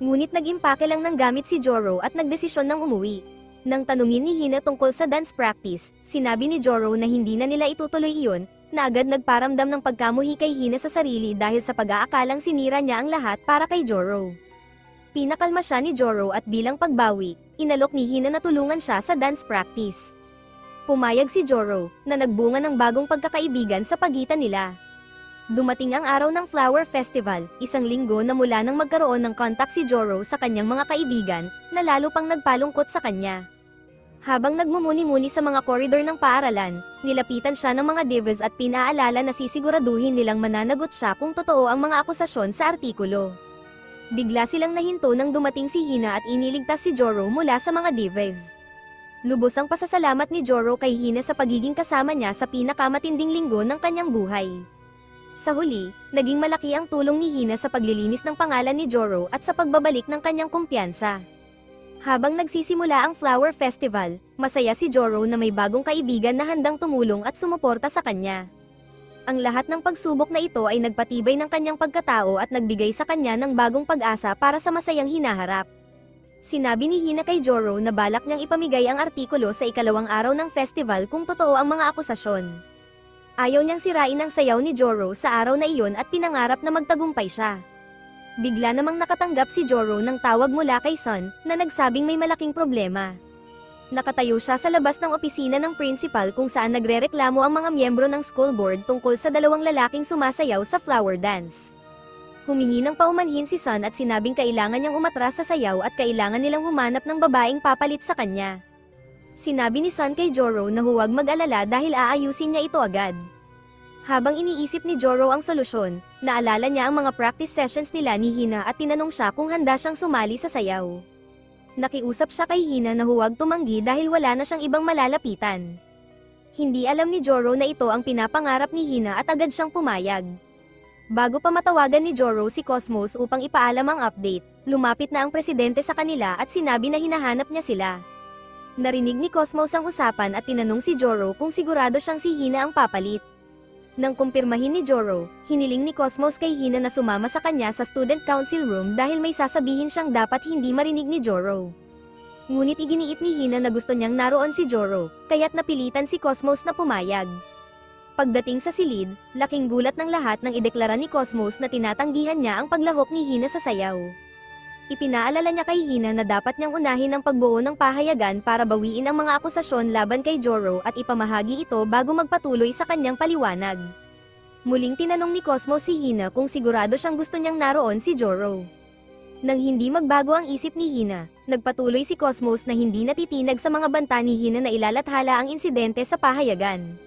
Ngunit nag-impake lang ng gamit si Joro at nagdesisyon ng umuwi. Nang tanungin ni Hina tungkol sa dance practice, sinabi ni Joro na hindi na nila itutuloy iyon, na agad nagparamdam ng pagkamuhi kay Hina sa sarili dahil sa pag-aakalang sinira niya ang lahat para kay Joro. Pinakalma siya ni Joro at bilang pagbawi, inalok ni Hina na tulungan siya sa dance practice. Pumayag si Joro, na nagbunga ng bagong pagkakaibigan sa pagitan nila. Dumating ang araw ng Flower Festival, isang linggo na mula nang magkaroon ng contact si Joro sa kanyang mga kaibigan, na lalo pang nagpalungkot sa kanya. Habang nagmumuni-muni sa mga koridor ng paaralan, nilapitan siya ng mga divas at pinaalala na sisiguraduhin nilang mananagot siya kung totoo ang mga akusasyon sa artikulo. Bigla silang nahinto nang dumating si Hina at iniligtas si Joro mula sa mga divas. Lubos ang pasasalamat ni Joro kay Hina sa pagiging kasama niya sa pinakamatinding linggo ng kanyang buhay. Sa huli, naging malaki ang tulong ni Hina sa paglilinis ng pangalan ni Joro at sa pagbabalik ng kanyang kumpiyansa. Habang nagsisimula ang Flower Festival, masaya si Joro na may bagong kaibigan na handang tumulong at sumuporta sa kanya. Ang lahat ng pagsubok na ito ay nagpatibay ng kanyang pagkatao at nagbigay sa kanya ng bagong pag-asa para sa masayang hinaharap. Sinabi ni Hina kay Joro na balak niyang ipamigay ang artikulo sa ikalawang araw ng festival kung totoo ang mga akusasyon. Ayaw niyang sirain ang sayaw ni Joro sa araw na iyon at pinangarap na magtagumpay siya. Bigla namang nakatanggap si Joro ng tawag mula kay Sun, na nagsabing may malaking problema. Nakatayo siya sa labas ng opisina ng principal kung saan nagrereklamo ang mga miyembro ng school board tungkol sa dalawang lalaking sumasayaw sa flower dance. Humingi ng paumanhin si Sun at sinabing kailangan niyang umatras sa sayaw at kailangan nilang humanap ng babaeng papalit sa kanya. Sinabi ni Sun kay Joro na huwag mag-alala dahil aayusin niya ito agad. Habang iniisip ni Joro ang solusyon, naalala niya ang mga practice sessions nila ni Hina at tinanong siya kung handa siyang sumali sa sayaw. Nakiusap siya kay Hina na huwag tumanggi dahil wala na siyang ibang malalapitan. Hindi alam ni Joro na ito ang pinapangarap ni Hina at agad siyang pumayag. Bago pa matawagan ni Joro si Cosmos upang ipaalam ang update, lumapit na ang presidente sa kanila at sinabi na hinahanap niya sila. Narinig ni Cosmos ang usapan at tinanong si Joro kung sigurado siyang si Hina ang papalit. Nang kumpirmahin ni Joro, hiniling ni Cosmos kay Hina na sumama sa kanya sa student council room dahil may sasabihin siyang dapat hindi marinig ni Joro. Ngunit iginiit ni Hina na gusto niyang naroon si Joro, kaya't napilitan si Cosmos na pumayag. Pagdating sa silid, laking gulat ng lahat nang ideklara ni Cosmos na tinatanggihan niya ang paglahok ni Hina sa sayaw. Ipinaalala niya kay Hina na dapat niyang unahin ang pagbuo ng pahayagan para bawiin ang mga akusasyon laban kay Joro at ipamahagi ito bago magpatuloy sa kanyang paliwanag. Muling tinanong ni Cosmos si Hina kung sigurado siyang gusto niyang naroon si Joro. Nang hindi magbago ang isip ni Hina, nagpatuloy si Cosmos na hindi natitinag sa mga banta ni Hina na ilalathala ang insidente sa pahayagan.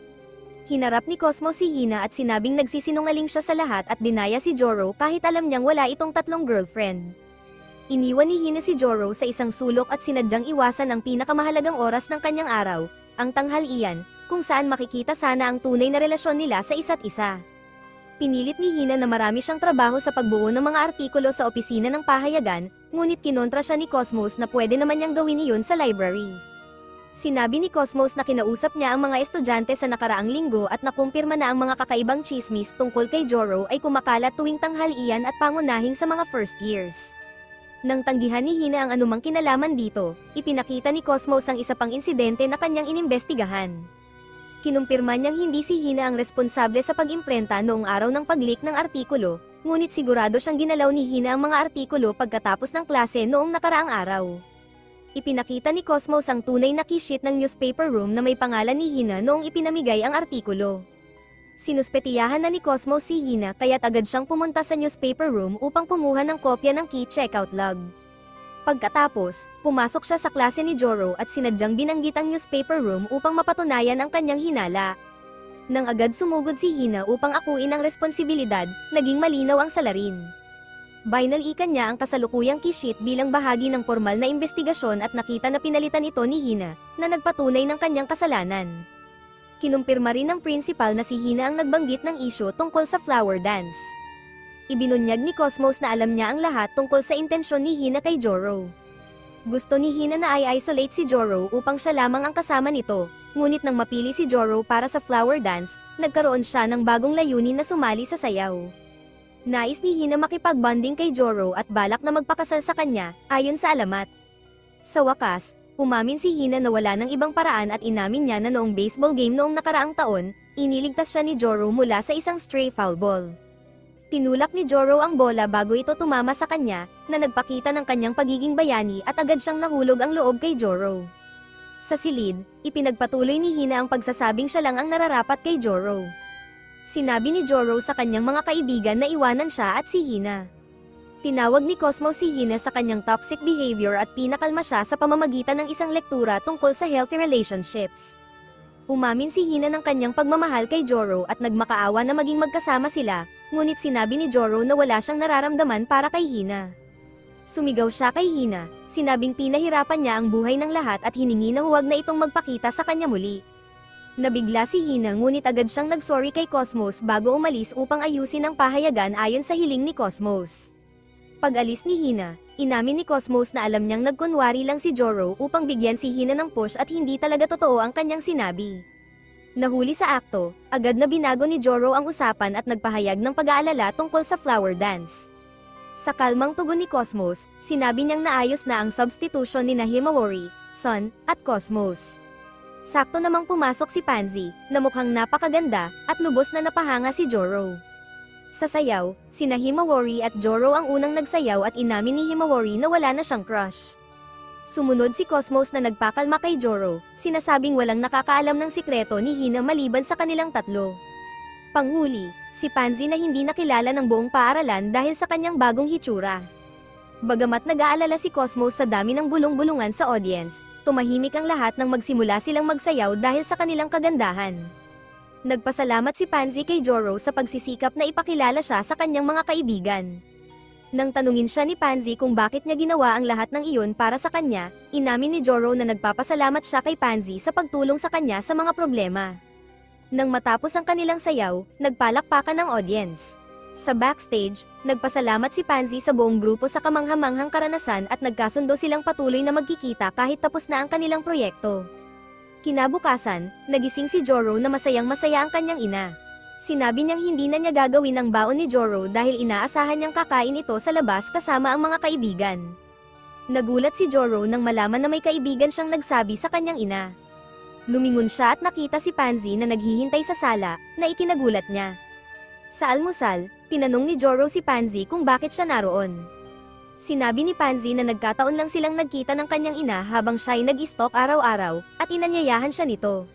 Hinarap ni Cosmos si Hina at sinabing nagsisinungaling siya sa lahat at dinaya si Joro kahit alam niyang wala itong tatlong girlfriend. Iniwan ni Hina si Joro sa isang sulok at sinadyang iwasan ang pinakamahalagang oras ng kanyang araw, ang tanghalian, kung saan makikita sana ang tunay na relasyon nila sa isa't isa. Pinilit ni Hina na marami siyang trabaho sa pagbuo ng mga artikulo sa opisina ng pahayagan, ngunit kinontra siya ni Cosmos na pwede naman niyang gawin iyon sa library. Sinabi ni Cosmos na kinausap niya ang mga estudyante sa nakaraang linggo at nakumpirma na ang mga kakaibang chismis tungkol kay Joro ay kumakalat tuwing tanghalian at pangunahing sa mga first years. Nang tanggihan ni Hina ang anumang kinalaman dito, ipinakita ni Cosmos ang isa pang insidente na kanyang inimbestigahan. Kinumpirma niyang hindi si Hina ang responsable sa pag-imprenta noong araw ng pag-leak ng artikulo, ngunit sigurado siyang ginalaw ni Hina ang mga artikulo pagkatapos ng klase noong nakaraang araw. Ipinakita ni Cosmos ang tunay na key sheet ng newspaper room na may pangalan ni Hina noong ipinamigay ang artikulo. Sinuspetiyahan na ni Cosmos si Hina kaya't agad siyang pumunta sa newspaper room upang kumuha ng kopya ng key checkout log. Pagkatapos, pumasok siya sa klase ni Joro at sinadyang binanggit ang newspaper room upang mapatunayan ang kanyang hinala. Nang agad sumugod si Hina upang akuin ang responsibilidad, naging malinaw ang salarin. Binalikan niya ang kasalukuyang key sheet bilang bahagi ng formal na investigasyon at nakita na pinalitan ito ni Hina, na nagpatunay ng kanyang kasalanan. Kinumpirma rin ng principal na si Hina ang nagbanggit ng isyu tungkol sa flower dance. Ibinunyag ni Cosmos na alam niya ang lahat tungkol sa intensyon ni Hina kay Joro. Gusto ni Hina na i-isolate si Joro upang siya lamang ang kasama nito, ngunit nang mapili si Joro para sa flower dance, nagkaroon siya ng bagong layunin na sumali sa sayaw. Nais ni Hina makipag-bonding kay Joro at balak na magpakasal sa kanya, ayon sa alamat. Sa wakas, umamin si Hina na wala ng ibang paraan at inamin niya na noong baseball game noong nakaraang taon, iniligtas siya ni Joro mula sa isang stray foul ball. Tinulak ni Joro ang bola bago ito tumama sa kanya, na nagpakita ng kanyang pagiging bayani at agad siyang nahulog ang loob kay Joro. Sa silid, ipinagpatuloy ni Hina ang pagsasabing siya lang ang nararapat kay Joro. Sinabi ni Joro sa kanyang mga kaibigan na iwanan siya at si Hina. Tinawag ni Cosmos si Hina sa kanyang toxic behavior at pinakalma siya sa pamamagitan ng isang lektura tungkol sa healthy relationships. Umamin si Hina ng kanyang pagmamahal kay Joro at nagmakaawa na maging magkasama sila, ngunit sinabi ni Joro na wala siyang nararamdaman para kay Hina. Sumigaw siya kay Hina, sinabing pinahirapan niya ang buhay ng lahat at hiningi na huwag na itong magpakita sa kanya muli. Nabigla si Hina ngunit agad siyang nagsorry kay Cosmos bago umalis upang ayusin ang pahayagan ayon sa hiling ni Cosmos. Pag-alis ni Hina, inamin ni Cosmos na alam niyang nagkunwari lang si Joro upang bigyan si Hina ng push at hindi talaga totoo ang kanyang sinabi. Nahuli sa akto, agad na binago ni Joro ang usapan at nagpahayag ng pag-aalala tungkol sa flower dance. Sa kalmang tugon ni Cosmos, sinabi niyang naayos na ang substitution ni Himawari, Sun, at Cosmos. Sakto namang pumasok si Pansy, na mukhang napakaganda, at lubos na napahanga si Joro. Sa sayaw, sina Himawari at Joro ang unang nagsayaw at inamin ni Himawari na wala na siyang crush. Sumunod si Cosmos na nagpakalma kay Joro, sinasabing walang nakakaalam ng sikreto ni Hina maliban sa kanilang tatlo. Panghuli, si Pansy na hindi nakilala ng buong paaralan dahil sa kanyang bagong hitsura. Bagamat nag-aalala si Cosmos sa dami ng bulong-bulungan sa audience, tumahimik ang lahat nang magsimula silang magsayaw dahil sa kanilang kagandahan. Nagpasalamat si Pansy kay Joro sa pagsisikap na ipakilala siya sa kanyang mga kaibigan. Nang tanungin siya ni Pansy kung bakit niya ginawa ang lahat ng iyon para sa kanya, inamin ni Joro na nagpapasalamat siya kay Pansy sa pagtulong sa kanya sa mga problema. Nang matapos ang kanilang sayaw, nagpalakpakan ang audience. Sa backstage, nagpasalamat si Pansy sa buong grupo sa kamanghamanghang karanasan at nagkasundo silang patuloy na magkikita kahit tapos na ang kanilang proyekto. Kinabukasan, nagising si Joro na masayang-masaya ang kanyang ina. Sinabi niyang hindi na niya gagawin ang baon ni Joro dahil inaasahan niyang kakain ito sa labas kasama ang mga kaibigan. Nagulat si Joro nang malaman na may kaibigan siyang nagsabi sa kanyang ina. Lumingon siya at nakita si Pansy na naghihintay sa sala, na ikinagulat niya. Sa almusal, tinanong ni Joro si Pansy kung bakit siya naroon. Sinabi ni Pansy na nagkataon lang silang nagkita ng kanyang ina habang siya'y nag-stalk araw-araw, at inanyayahan siya nito.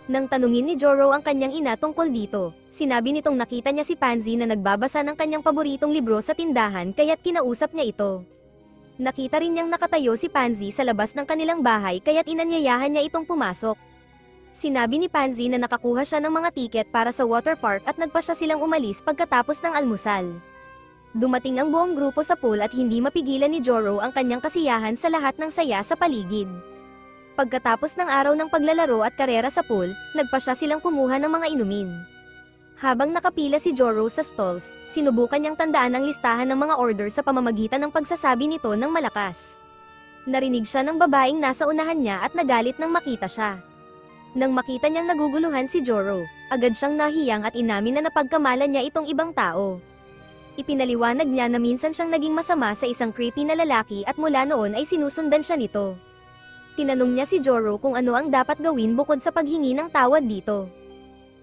Nang tanungin ni Joro ang kanyang ina tungkol dito, sinabi nitong nakita niya si Pansy na nagbabasa ng kanyang paboritong libro sa tindahan kaya't kinausap niya ito. Nakita rin niyang nakatayo si Pansy sa labas ng kanilang bahay kaya't inanyayahan niya itong pumasok. Sinabi ni Pansy na nakakuha siya ng mga tiket para sa water park at nagpasya silang umalis pagkatapos ng almusal. Dumating ang buong grupo sa pool at hindi mapigilan ni Joro ang kanyang kasiyahan sa lahat ng saya sa paligid. Pagkatapos ng araw ng paglalaro at karera sa pool, nagpasya silang kumuha ng mga inumin. Habang nakapila si Joro sa stalls, sinubukan niyang tandaan ang listahan ng mga order sa pamamagitan ng pagsasabi nito ng malakas. Narinig siya ng babaeng nasa unahan niya at nagalit nang makita siya. Nang makita niyang naguguluhan si Joro, agad siyang nahiyang at inamin na napagkamalan niya itong ibang tao. Ipinaliwanag niya na minsan siyang naging masama sa isang creepy na lalaki at mula noon ay sinusundan siya nito. Tinanong niya si Joro kung ano ang dapat gawin bukod sa paghingi ng tawad dito.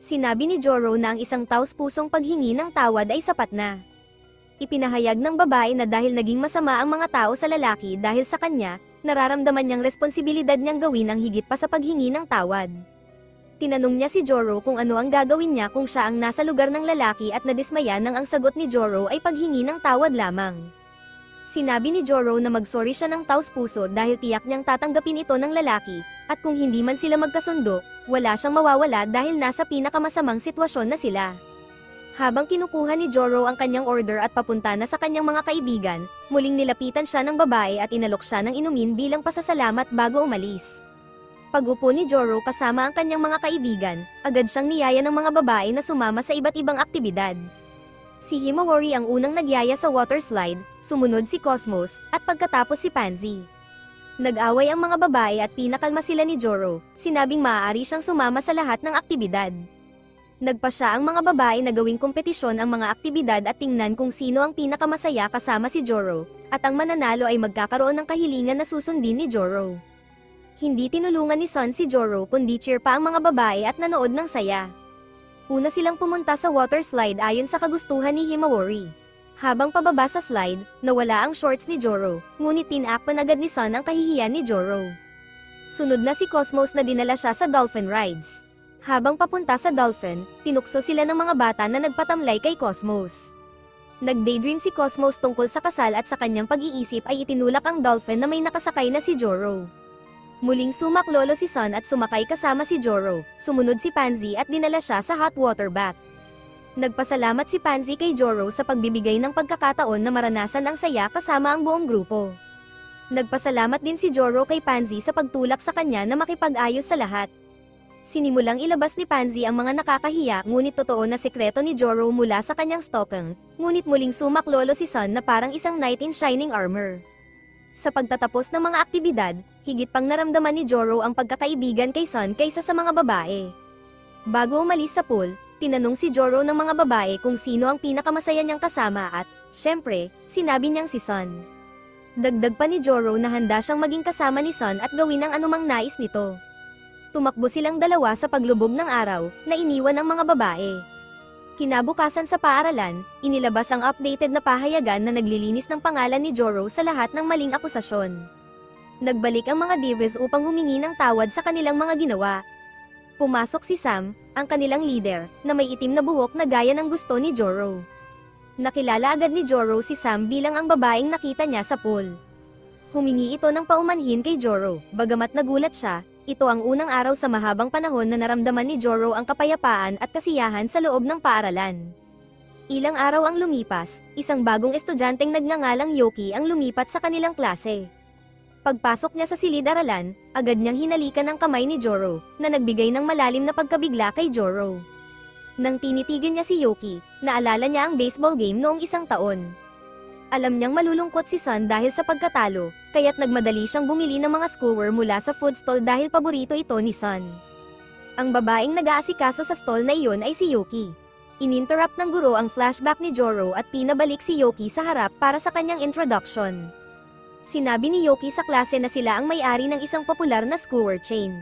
Sinabi ni Joro na ang isang taos-pusong paghingi ng tawad ay sapat na. Ipinahayag ng babae na dahil naging masama ang mga tao sa lalaki dahil sa kanya, nararamdaman niyang responsibilidad niyang gawin ang higit pa sa paghingi ng tawad. Tinanong niya si Joro kung ano ang gagawin niya kung siya ang nasa lugar ng lalaki at nadismaya nang ang sagot ni Joro ay paghingi ng tawad lamang. Sinabi ni Joro na magsorry siya ng taos-puso dahil tiyak niyang tatanggapin ito ng lalaki, at kung hindi man sila magkasundo, wala siyang mawawala dahil nasa pinakamasamang sitwasyon na sila. Habang kinukuha ni Joro ang kanyang order at papunta na sa kanyang mga kaibigan, muling nilapitan siya ng babae at inalok siya ng inumin bilang pasasalamat bago umalis. Pag-upo ni Joro kasama ang kanyang mga kaibigan, agad siyang niyaya ng mga babae na sumama sa iba't ibang aktibidad. Si Himawari ang unang nagyaya sa water slide, sumunod si Cosmos, at pagkatapos si Pansy. Nag-away ang mga babae at pinakalma sila ni Joro, sinabing maaari siyang sumama sa lahat ng aktibidad. Nagpa siya ang mga babae na gawing kompetisyon ang mga aktibidad at tingnan kung sino ang pinakamasaya kasama si Joro, at ang mananalo ay magkakaroon ng kahilingan na susundin ni Joro. Hindi tinulungan ni Sun si Joro kundi cheer pa ang mga babae at nanood ng saya. Una silang pumunta sa water slide ayon sa kagustuhan ni Himawari. Habang pababa sa slide, nawala ang shorts ni Joro, ngunit tinakpan agad ni Sun ang kahihiyan ni Joro. Sunod na si Cosmos na dinala siya sa dolphin rides. Habang papunta sa dolphin, tinukso sila ng mga bata na nagpatamlay kay Cosmos. Nag-daydream si Cosmos tungkol sa kasal at sa kanyang pag-iisip ay itinulak ang dolphin na may nakasakay na si Joro. Muling sumaklolo si Sun at sumakay kasama si Joro, sumunod si Pansy at dinala siya sa hot water bath. Nagpasalamat si Pansy kay Joro sa pagbibigay ng pagkakataon na maranasan ang saya kasama ang buong grupo. Nagpasalamat din si Joro kay Pansy sa pagtulak sa kanya na makipag-ayos sa lahat. Sinimulang ilabas ni Pansy ang mga nakakahiya ngunit totoo na sekreto ni Joro mula sa kanyang stalking, ngunit muling sumaklolo si Sun na parang isang knight in shining armor. Sa pagtatapos ng mga aktibidad, higit pang naramdaman ni Joro ang pagkakaibigan kay Sun kaysa sa mga babae. Bago umalis sa pool, tinanong si Joro ng mga babae kung sino ang pinakamasaya niyang kasama at, syempre, sinabi niyang si Sun. Dagdag pa ni Joro na handa siyang maging kasama ni Sun at gawin ang anumang nais nito. Tumakbo silang dalawa sa paglubog ng araw, na iniwan ng mga babae. Kinabukasan sa paaralan, inilabas ang updated na pahayagan na naglilinis ng pangalan ni Joro sa lahat ng maling akusasyon. Nagbalik ang mga divas upang humingi ng tawad sa kanilang mga ginawa. Pumasok si Sam, ang kanilang leader, na may itim na buhok na gaya ng gusto ni Joro. Nakilala agad ni Joro si Sam bilang ang babaeng nakita niya sa pool. Humingi ito ng paumanhin kay Joro, bagamat nagulat siya. Ito ang unang araw sa mahabang panahon na naramdaman ni Joro ang kapayapaan at kasiyahan sa loob ng paaralan. Ilang araw ang lumipas, isang bagong estudyanteng nagngangalang Yoki ang lumipat sa kanilang klase. Pagpasok niya sa silid-aralan, agad niyang hinalikan ang kamay ni Joro, na nagbigay ng malalim na pagkabigla kay Joro. Nang tinitigan niya si Yoki, naalala niya ang baseball game noong isang taon. Alam niyang malulungkot si Sun dahil sa pagkatalo, kaya't nagmadali siyang bumili ng mga skewer mula sa food stall dahil paborito ito ni Sun. Ang babaeng nag-aasikaso sa stall na iyon ay si Yoki. Ininterrupt ng guro ang flashback ni Joro at pinabalik si Yoki sa harap para sa kanyang introduction. Sinabi ni Yoki sa klase na sila ang may-ari ng isang popular na skewer chain.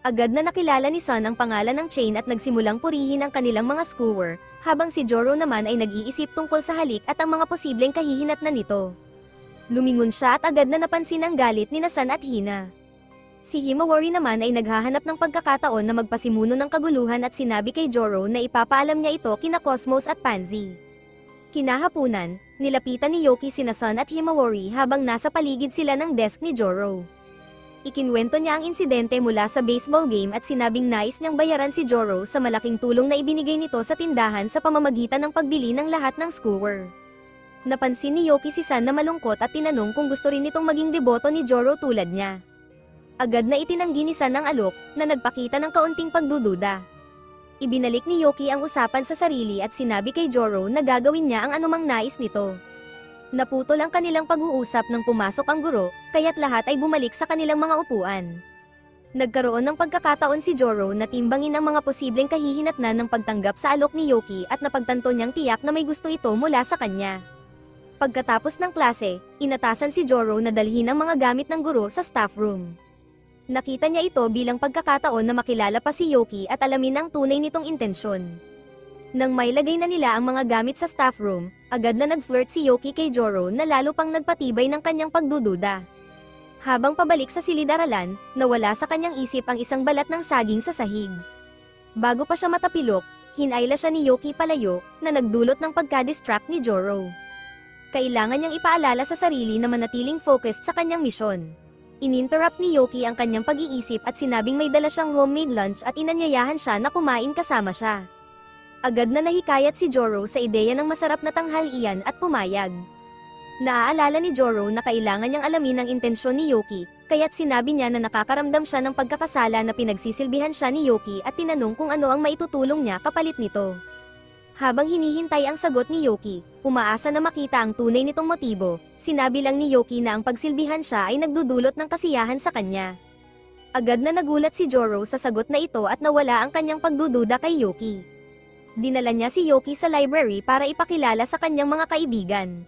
Agad na nakilala ni Sun ang pangalan ng chain at nagsimulang purihin ang kanilang mga skewer, habang si Joro naman ay nag-iisip tungkol sa halik at ang mga posibleng kahihinatnan nito. Lumingon siya at agad na napansin ang galit ni Sun at Hina. Si Himawari naman ay naghahanap ng pagkakataon na magpasimuno ng kaguluhan at sinabi kay Joro na ipapaalam niya ito kina Cosmos at Pansy. Kinahapunan, nilapitan ni Yoki sina Sun at Himawari habang nasa paligid sila ng desk ni Joro. Ikinwento niya ang insidente mula sa baseball game at sinabing nais niyang bayaran si Joro sa malaking tulong na ibinigay nito sa tindahan sa pamamagitan ng pagbili ng lahat ng skewer. Napansin ni Yoki si Sun na malungkot at tinanong kung gusto rin nitong maging deboto ni Joro tulad niya. Agad na itinanggi ni Sun ang alok, na nagpakita ng kaunting pagdududa. Ibinalik ni Yoki ang usapan sa sarili at sinabi kay Joro na gagawin niya ang anumang nais nito. Naputol ang kanilang pag-uusap nang pumasok ang guro, kaya't lahat ay bumalik sa kanilang mga upuan. Nagkaroon ng pagkakataon si Joro na timbangin ang mga posibleng kahihinatnan ng pagtanggap sa alok ni Yoki at napagtanto niyang tiyak na may gusto ito mula sa kanya. Pagkatapos ng klase, inatasan si Joro na dalhin ang mga gamit ng guro sa staff room. Nakita niya ito bilang pagkakataon na makilala pa si Yoki at alamin ang tunay nitong intensyon. Nang mailagay na nila ang mga gamit sa staff room, agad na nag-flirt si Yoki kay Joro na lalo pang nagpatibay ng kanyang pagdududa. Habang pabalik sa silid-aralan, nawala sa kanyang isip ang isang balat ng saging sa sahig. Bago pa siya matapilok, hinayla siya ni Yoki palayo, na nagdulot ng pagka-distract ni Joro. Kailangan niyang ipaalala sa sarili na manatiling focused sa kanyang misyon. Ininterrupt ni Yoki ang kanyang pag-iisip at sinabing may dala siyang homemade lunch at inanyayahan siya na kumain kasama siya. Agad na nahikayat si Joro sa ideya ng masarap na tanghalian at pumayag. Naaalala ni Joro na kailangan niyang alamin ang intensyon ni Yoki, kaya't sinabi niya na nakakaramdam siya ng pagkakasala na pinagsisilbihan siya ni Yoki at tinanong kung ano ang maitutulong niya kapalit nito. Habang hinihintay ang sagot ni Yoki, umaasa na makita ang tunay nitong motibo, sinabi lang ni Yoki na ang pagsilbihan siya ay nagdudulot ng kasiyahan sa kanya. Agad na nagulat si Joro sa sagot na ito at nawala ang kanyang pagdududa kay Yoki. Dinala niya si Yoki sa library para ipakilala sa kanyang mga kaibigan.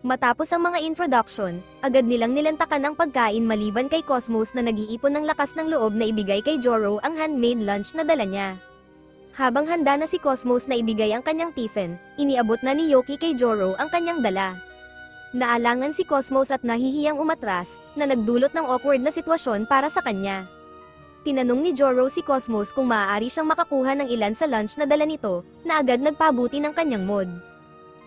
Matapos ang mga introduction, agad nilang nilantakan ang pagkain maliban kay Cosmos na nag-iipon ng lakas ng loob na ibigay kay Joro ang handmade lunch na dala niya. Habang handa na si Cosmos na ibigay ang kanyang tiffin, iniabot na ni Yoki kay Joro ang kanyang dala. Naalangan si Cosmos at nahihiyang umatras, na nagdulot ng awkward na sitwasyon para sa kanya. Tinanong ni Joro si Cosmos kung maaari siyang makakuha ng ilan sa lunch na dala nito, na agad nagpabuti ng kanyang mood.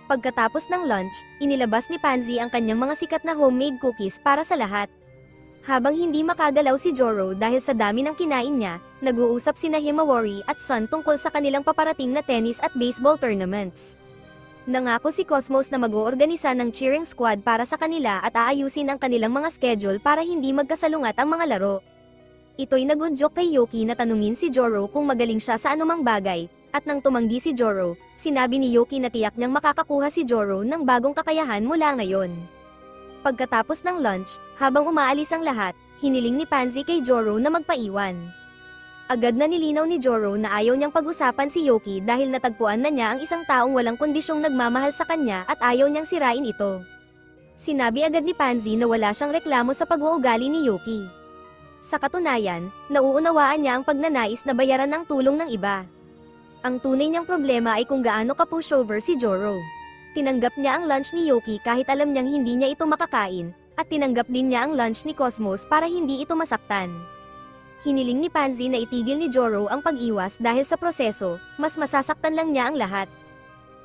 Pagkatapos ng lunch, inilabas ni Pansy ang kanyang mga sikat na homemade cookies para sa lahat. Habang hindi makagalaw si Joro dahil sa dami ng kinain niya, nag-uusap sina Himawari at Sun tungkol sa kanilang paparating na tennis at baseball tournaments. Nangako si Cosmos na mag-oorganisa ng cheering squad para sa kanila at aayusin ang kanilang mga schedule para hindi magkasalungat ang mga laro. Ito'y nagunjok kay Yoki na tanungin si Joro kung magaling siya sa anumang bagay, at nang tumanggi si Joro, sinabi ni Yoki na tiyak niyang makakakuha si Joro ng bagong kakayahan mula ngayon. Pagkatapos ng lunch, habang umaalis ang lahat, hiniling ni Pansy kay Joro na magpaiwan. Agad na nilinaw ni Joro na ayaw niyang pag-usapan si Yoki dahil natagpuan na niya ang isang taong walang kondisyong nagmamahal sa kanya at ayaw niyang sirain ito. Sinabi agad ni Pansy na wala siyang reklamo sa pag-uugali ni Yoki. Sa katunayan, nauunawaan niya ang pagnanais na bayaran ng tulong ng iba. Ang tunay niyang problema ay kung gaano ka-pushover si Joro. Tinanggap niya ang lunch ni Yoki kahit alam niyang hindi niya ito makakain, at tinanggap din niya ang lunch ni Cosmos para hindi ito masaktan. Hiniling ni Pansy na itigil ni Joro ang pag-iwas dahil sa proseso, mas masasaktan lang niya ang lahat.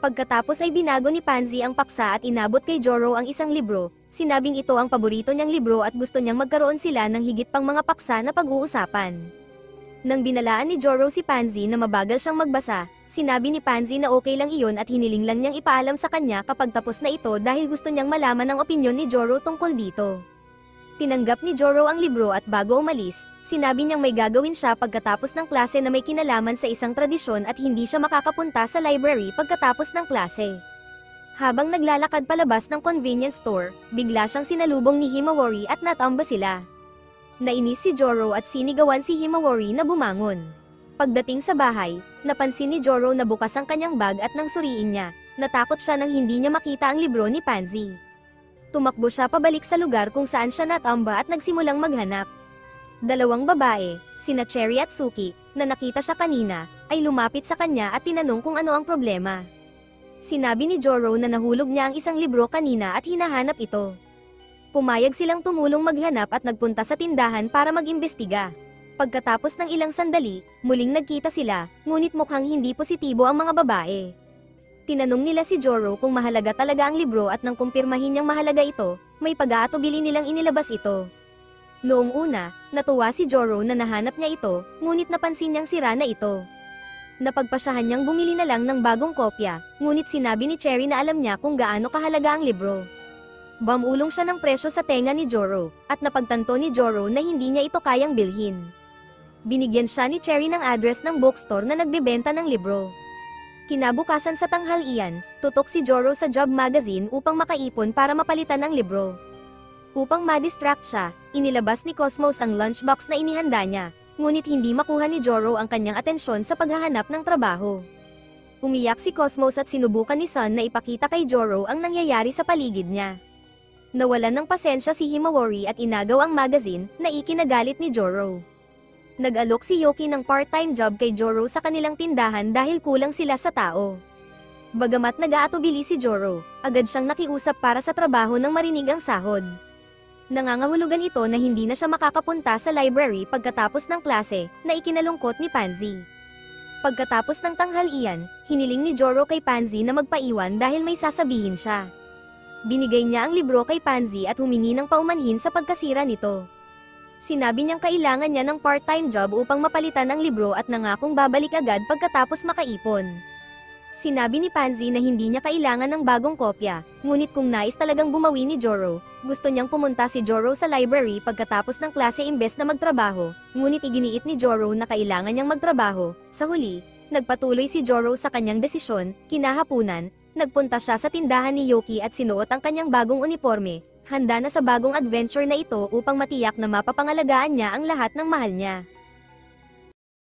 Pagkatapos ay binago ni Pansy ang paksa at inabot kay Joro ang isang libro, sinabing ito ang paborito niyang libro at gusto niyang magkaroon sila ng higit pang mga paksa na pag-uusapan. Nang binalaan ni Joro si Pansy na mabagal siyang magbasa, sinabi ni Pansy na okay lang iyon at hiniling lang niyang ipaalam sa kanya kapag tapos na ito dahil gusto niyang malaman ang opinyon ni Joro tungkol dito. Tinanggap ni Joro ang libro at bago umalis, sinabi niyang may gagawin siya pagkatapos ng klase na may kinalaman sa isang tradisyon at hindi siya makakapunta sa library pagkatapos ng klase. Habang naglalakad palabas ng convenience store, bigla siyang sinalubong ni Himawari at natamba sila. Nainis si Joro at sinigawan si Himawari na bumangon. Pagdating sa bahay, napansin ni Joro na bukas ang kanyang bag at nang suriin niya, natakot siya nang hindi niya makita ang libro ni Pansy. Tumakbo siya pabalik sa lugar kung saan siya natamba at nagsimulang maghanap. Dalawang babae, sina Cherry at Suki, na nakita siya kanina, ay lumapit sa kanya at tinanong kung ano ang problema. Sinabi ni Joro na nahulog niya ang isang libro kanina at hinahanap ito. Pumayag silang tumulong maghanap at nagpunta sa tindahan para mag-imbestiga. Pagkatapos ng ilang sandali, muling nagkita sila, ngunit mukhang hindi positibo ang mga babae. Tinanong nila si Joro kung mahalaga talaga ang libro at nang kumpirmahin niyang mahalaga ito, may pag-aatubili nilang inilabas ito. Noong una, natuwa si Joro na nahanap niya ito, ngunit napansin niyang sira na ito. Napagpasyahan niyang bumili na lang ng bagong kopya, ngunit sinabi ni Cherry na alam niya kung gaano kahalaga ang libro. Bumulong siya ng presyo sa tenga ni Joro, at napagtanto ni Joro na hindi niya ito kayang bilhin. Binigyan siya ni Cherry ng address ng bookstore na nagbebenta ng libro. Kinabukasan sa tanghalian, tutok si Joro sa job magazine upang makaipon para mapalitan ang libro. Upang ma-distract siya, inilabas ni Cosmos ang lunchbox na inihanda niya, ngunit hindi makuha ni Joro ang kanyang atensyon sa paghahanap ng trabaho. Umiyak si Cosmos at sinubukan ni Sun na ipakita kay Joro ang nangyayari sa paligid niya. Nawalan ng pasensya si Himawari at inagaw ang magazine na ikinagalit ni Joro. Nag-alok si Yoki ng part-time job kay Joro sa kanilang tindahan dahil kulang sila sa tao. Bagamat nag-aatubili si Joro, agad siyang nakiusap para sa trabaho nang marinig ang sahod. Nangangahulugan ito na hindi na siya makakapunta sa library pagkatapos ng klase, na ikinalungkot ni Pansy. Pagkatapos ng tanghalian, hiniling ni Joro kay Pansy na magpaiwan dahil may sasabihin siya. Binigay niya ang libro kay Pansy at humingi ng paumanhin sa pagkasira nito. Sinabi niyang kailangan niya ng part-time job upang mapalitan ang libro at nangakong babalik agad pagkatapos makaipon. Sinabi ni Pansy na hindi niya kailangan ng bagong kopya, ngunit kung nais talagang bumawi ni Joro, gusto niyang pumunta si Joro sa library pagkatapos ng klase imbes na magtrabaho, ngunit iginiit ni Joro na kailangan niyang magtrabaho. Sa huli, nagpatuloy si Joro sa kanyang desisyon. Kinahapunan, nagpunta siya sa tindahan ni Yoki at sinuot ang kanyang bagong uniforme, handa na sa bagong adventure na ito upang matiyak na mapapangalagaan niya ang lahat ng mahal niya.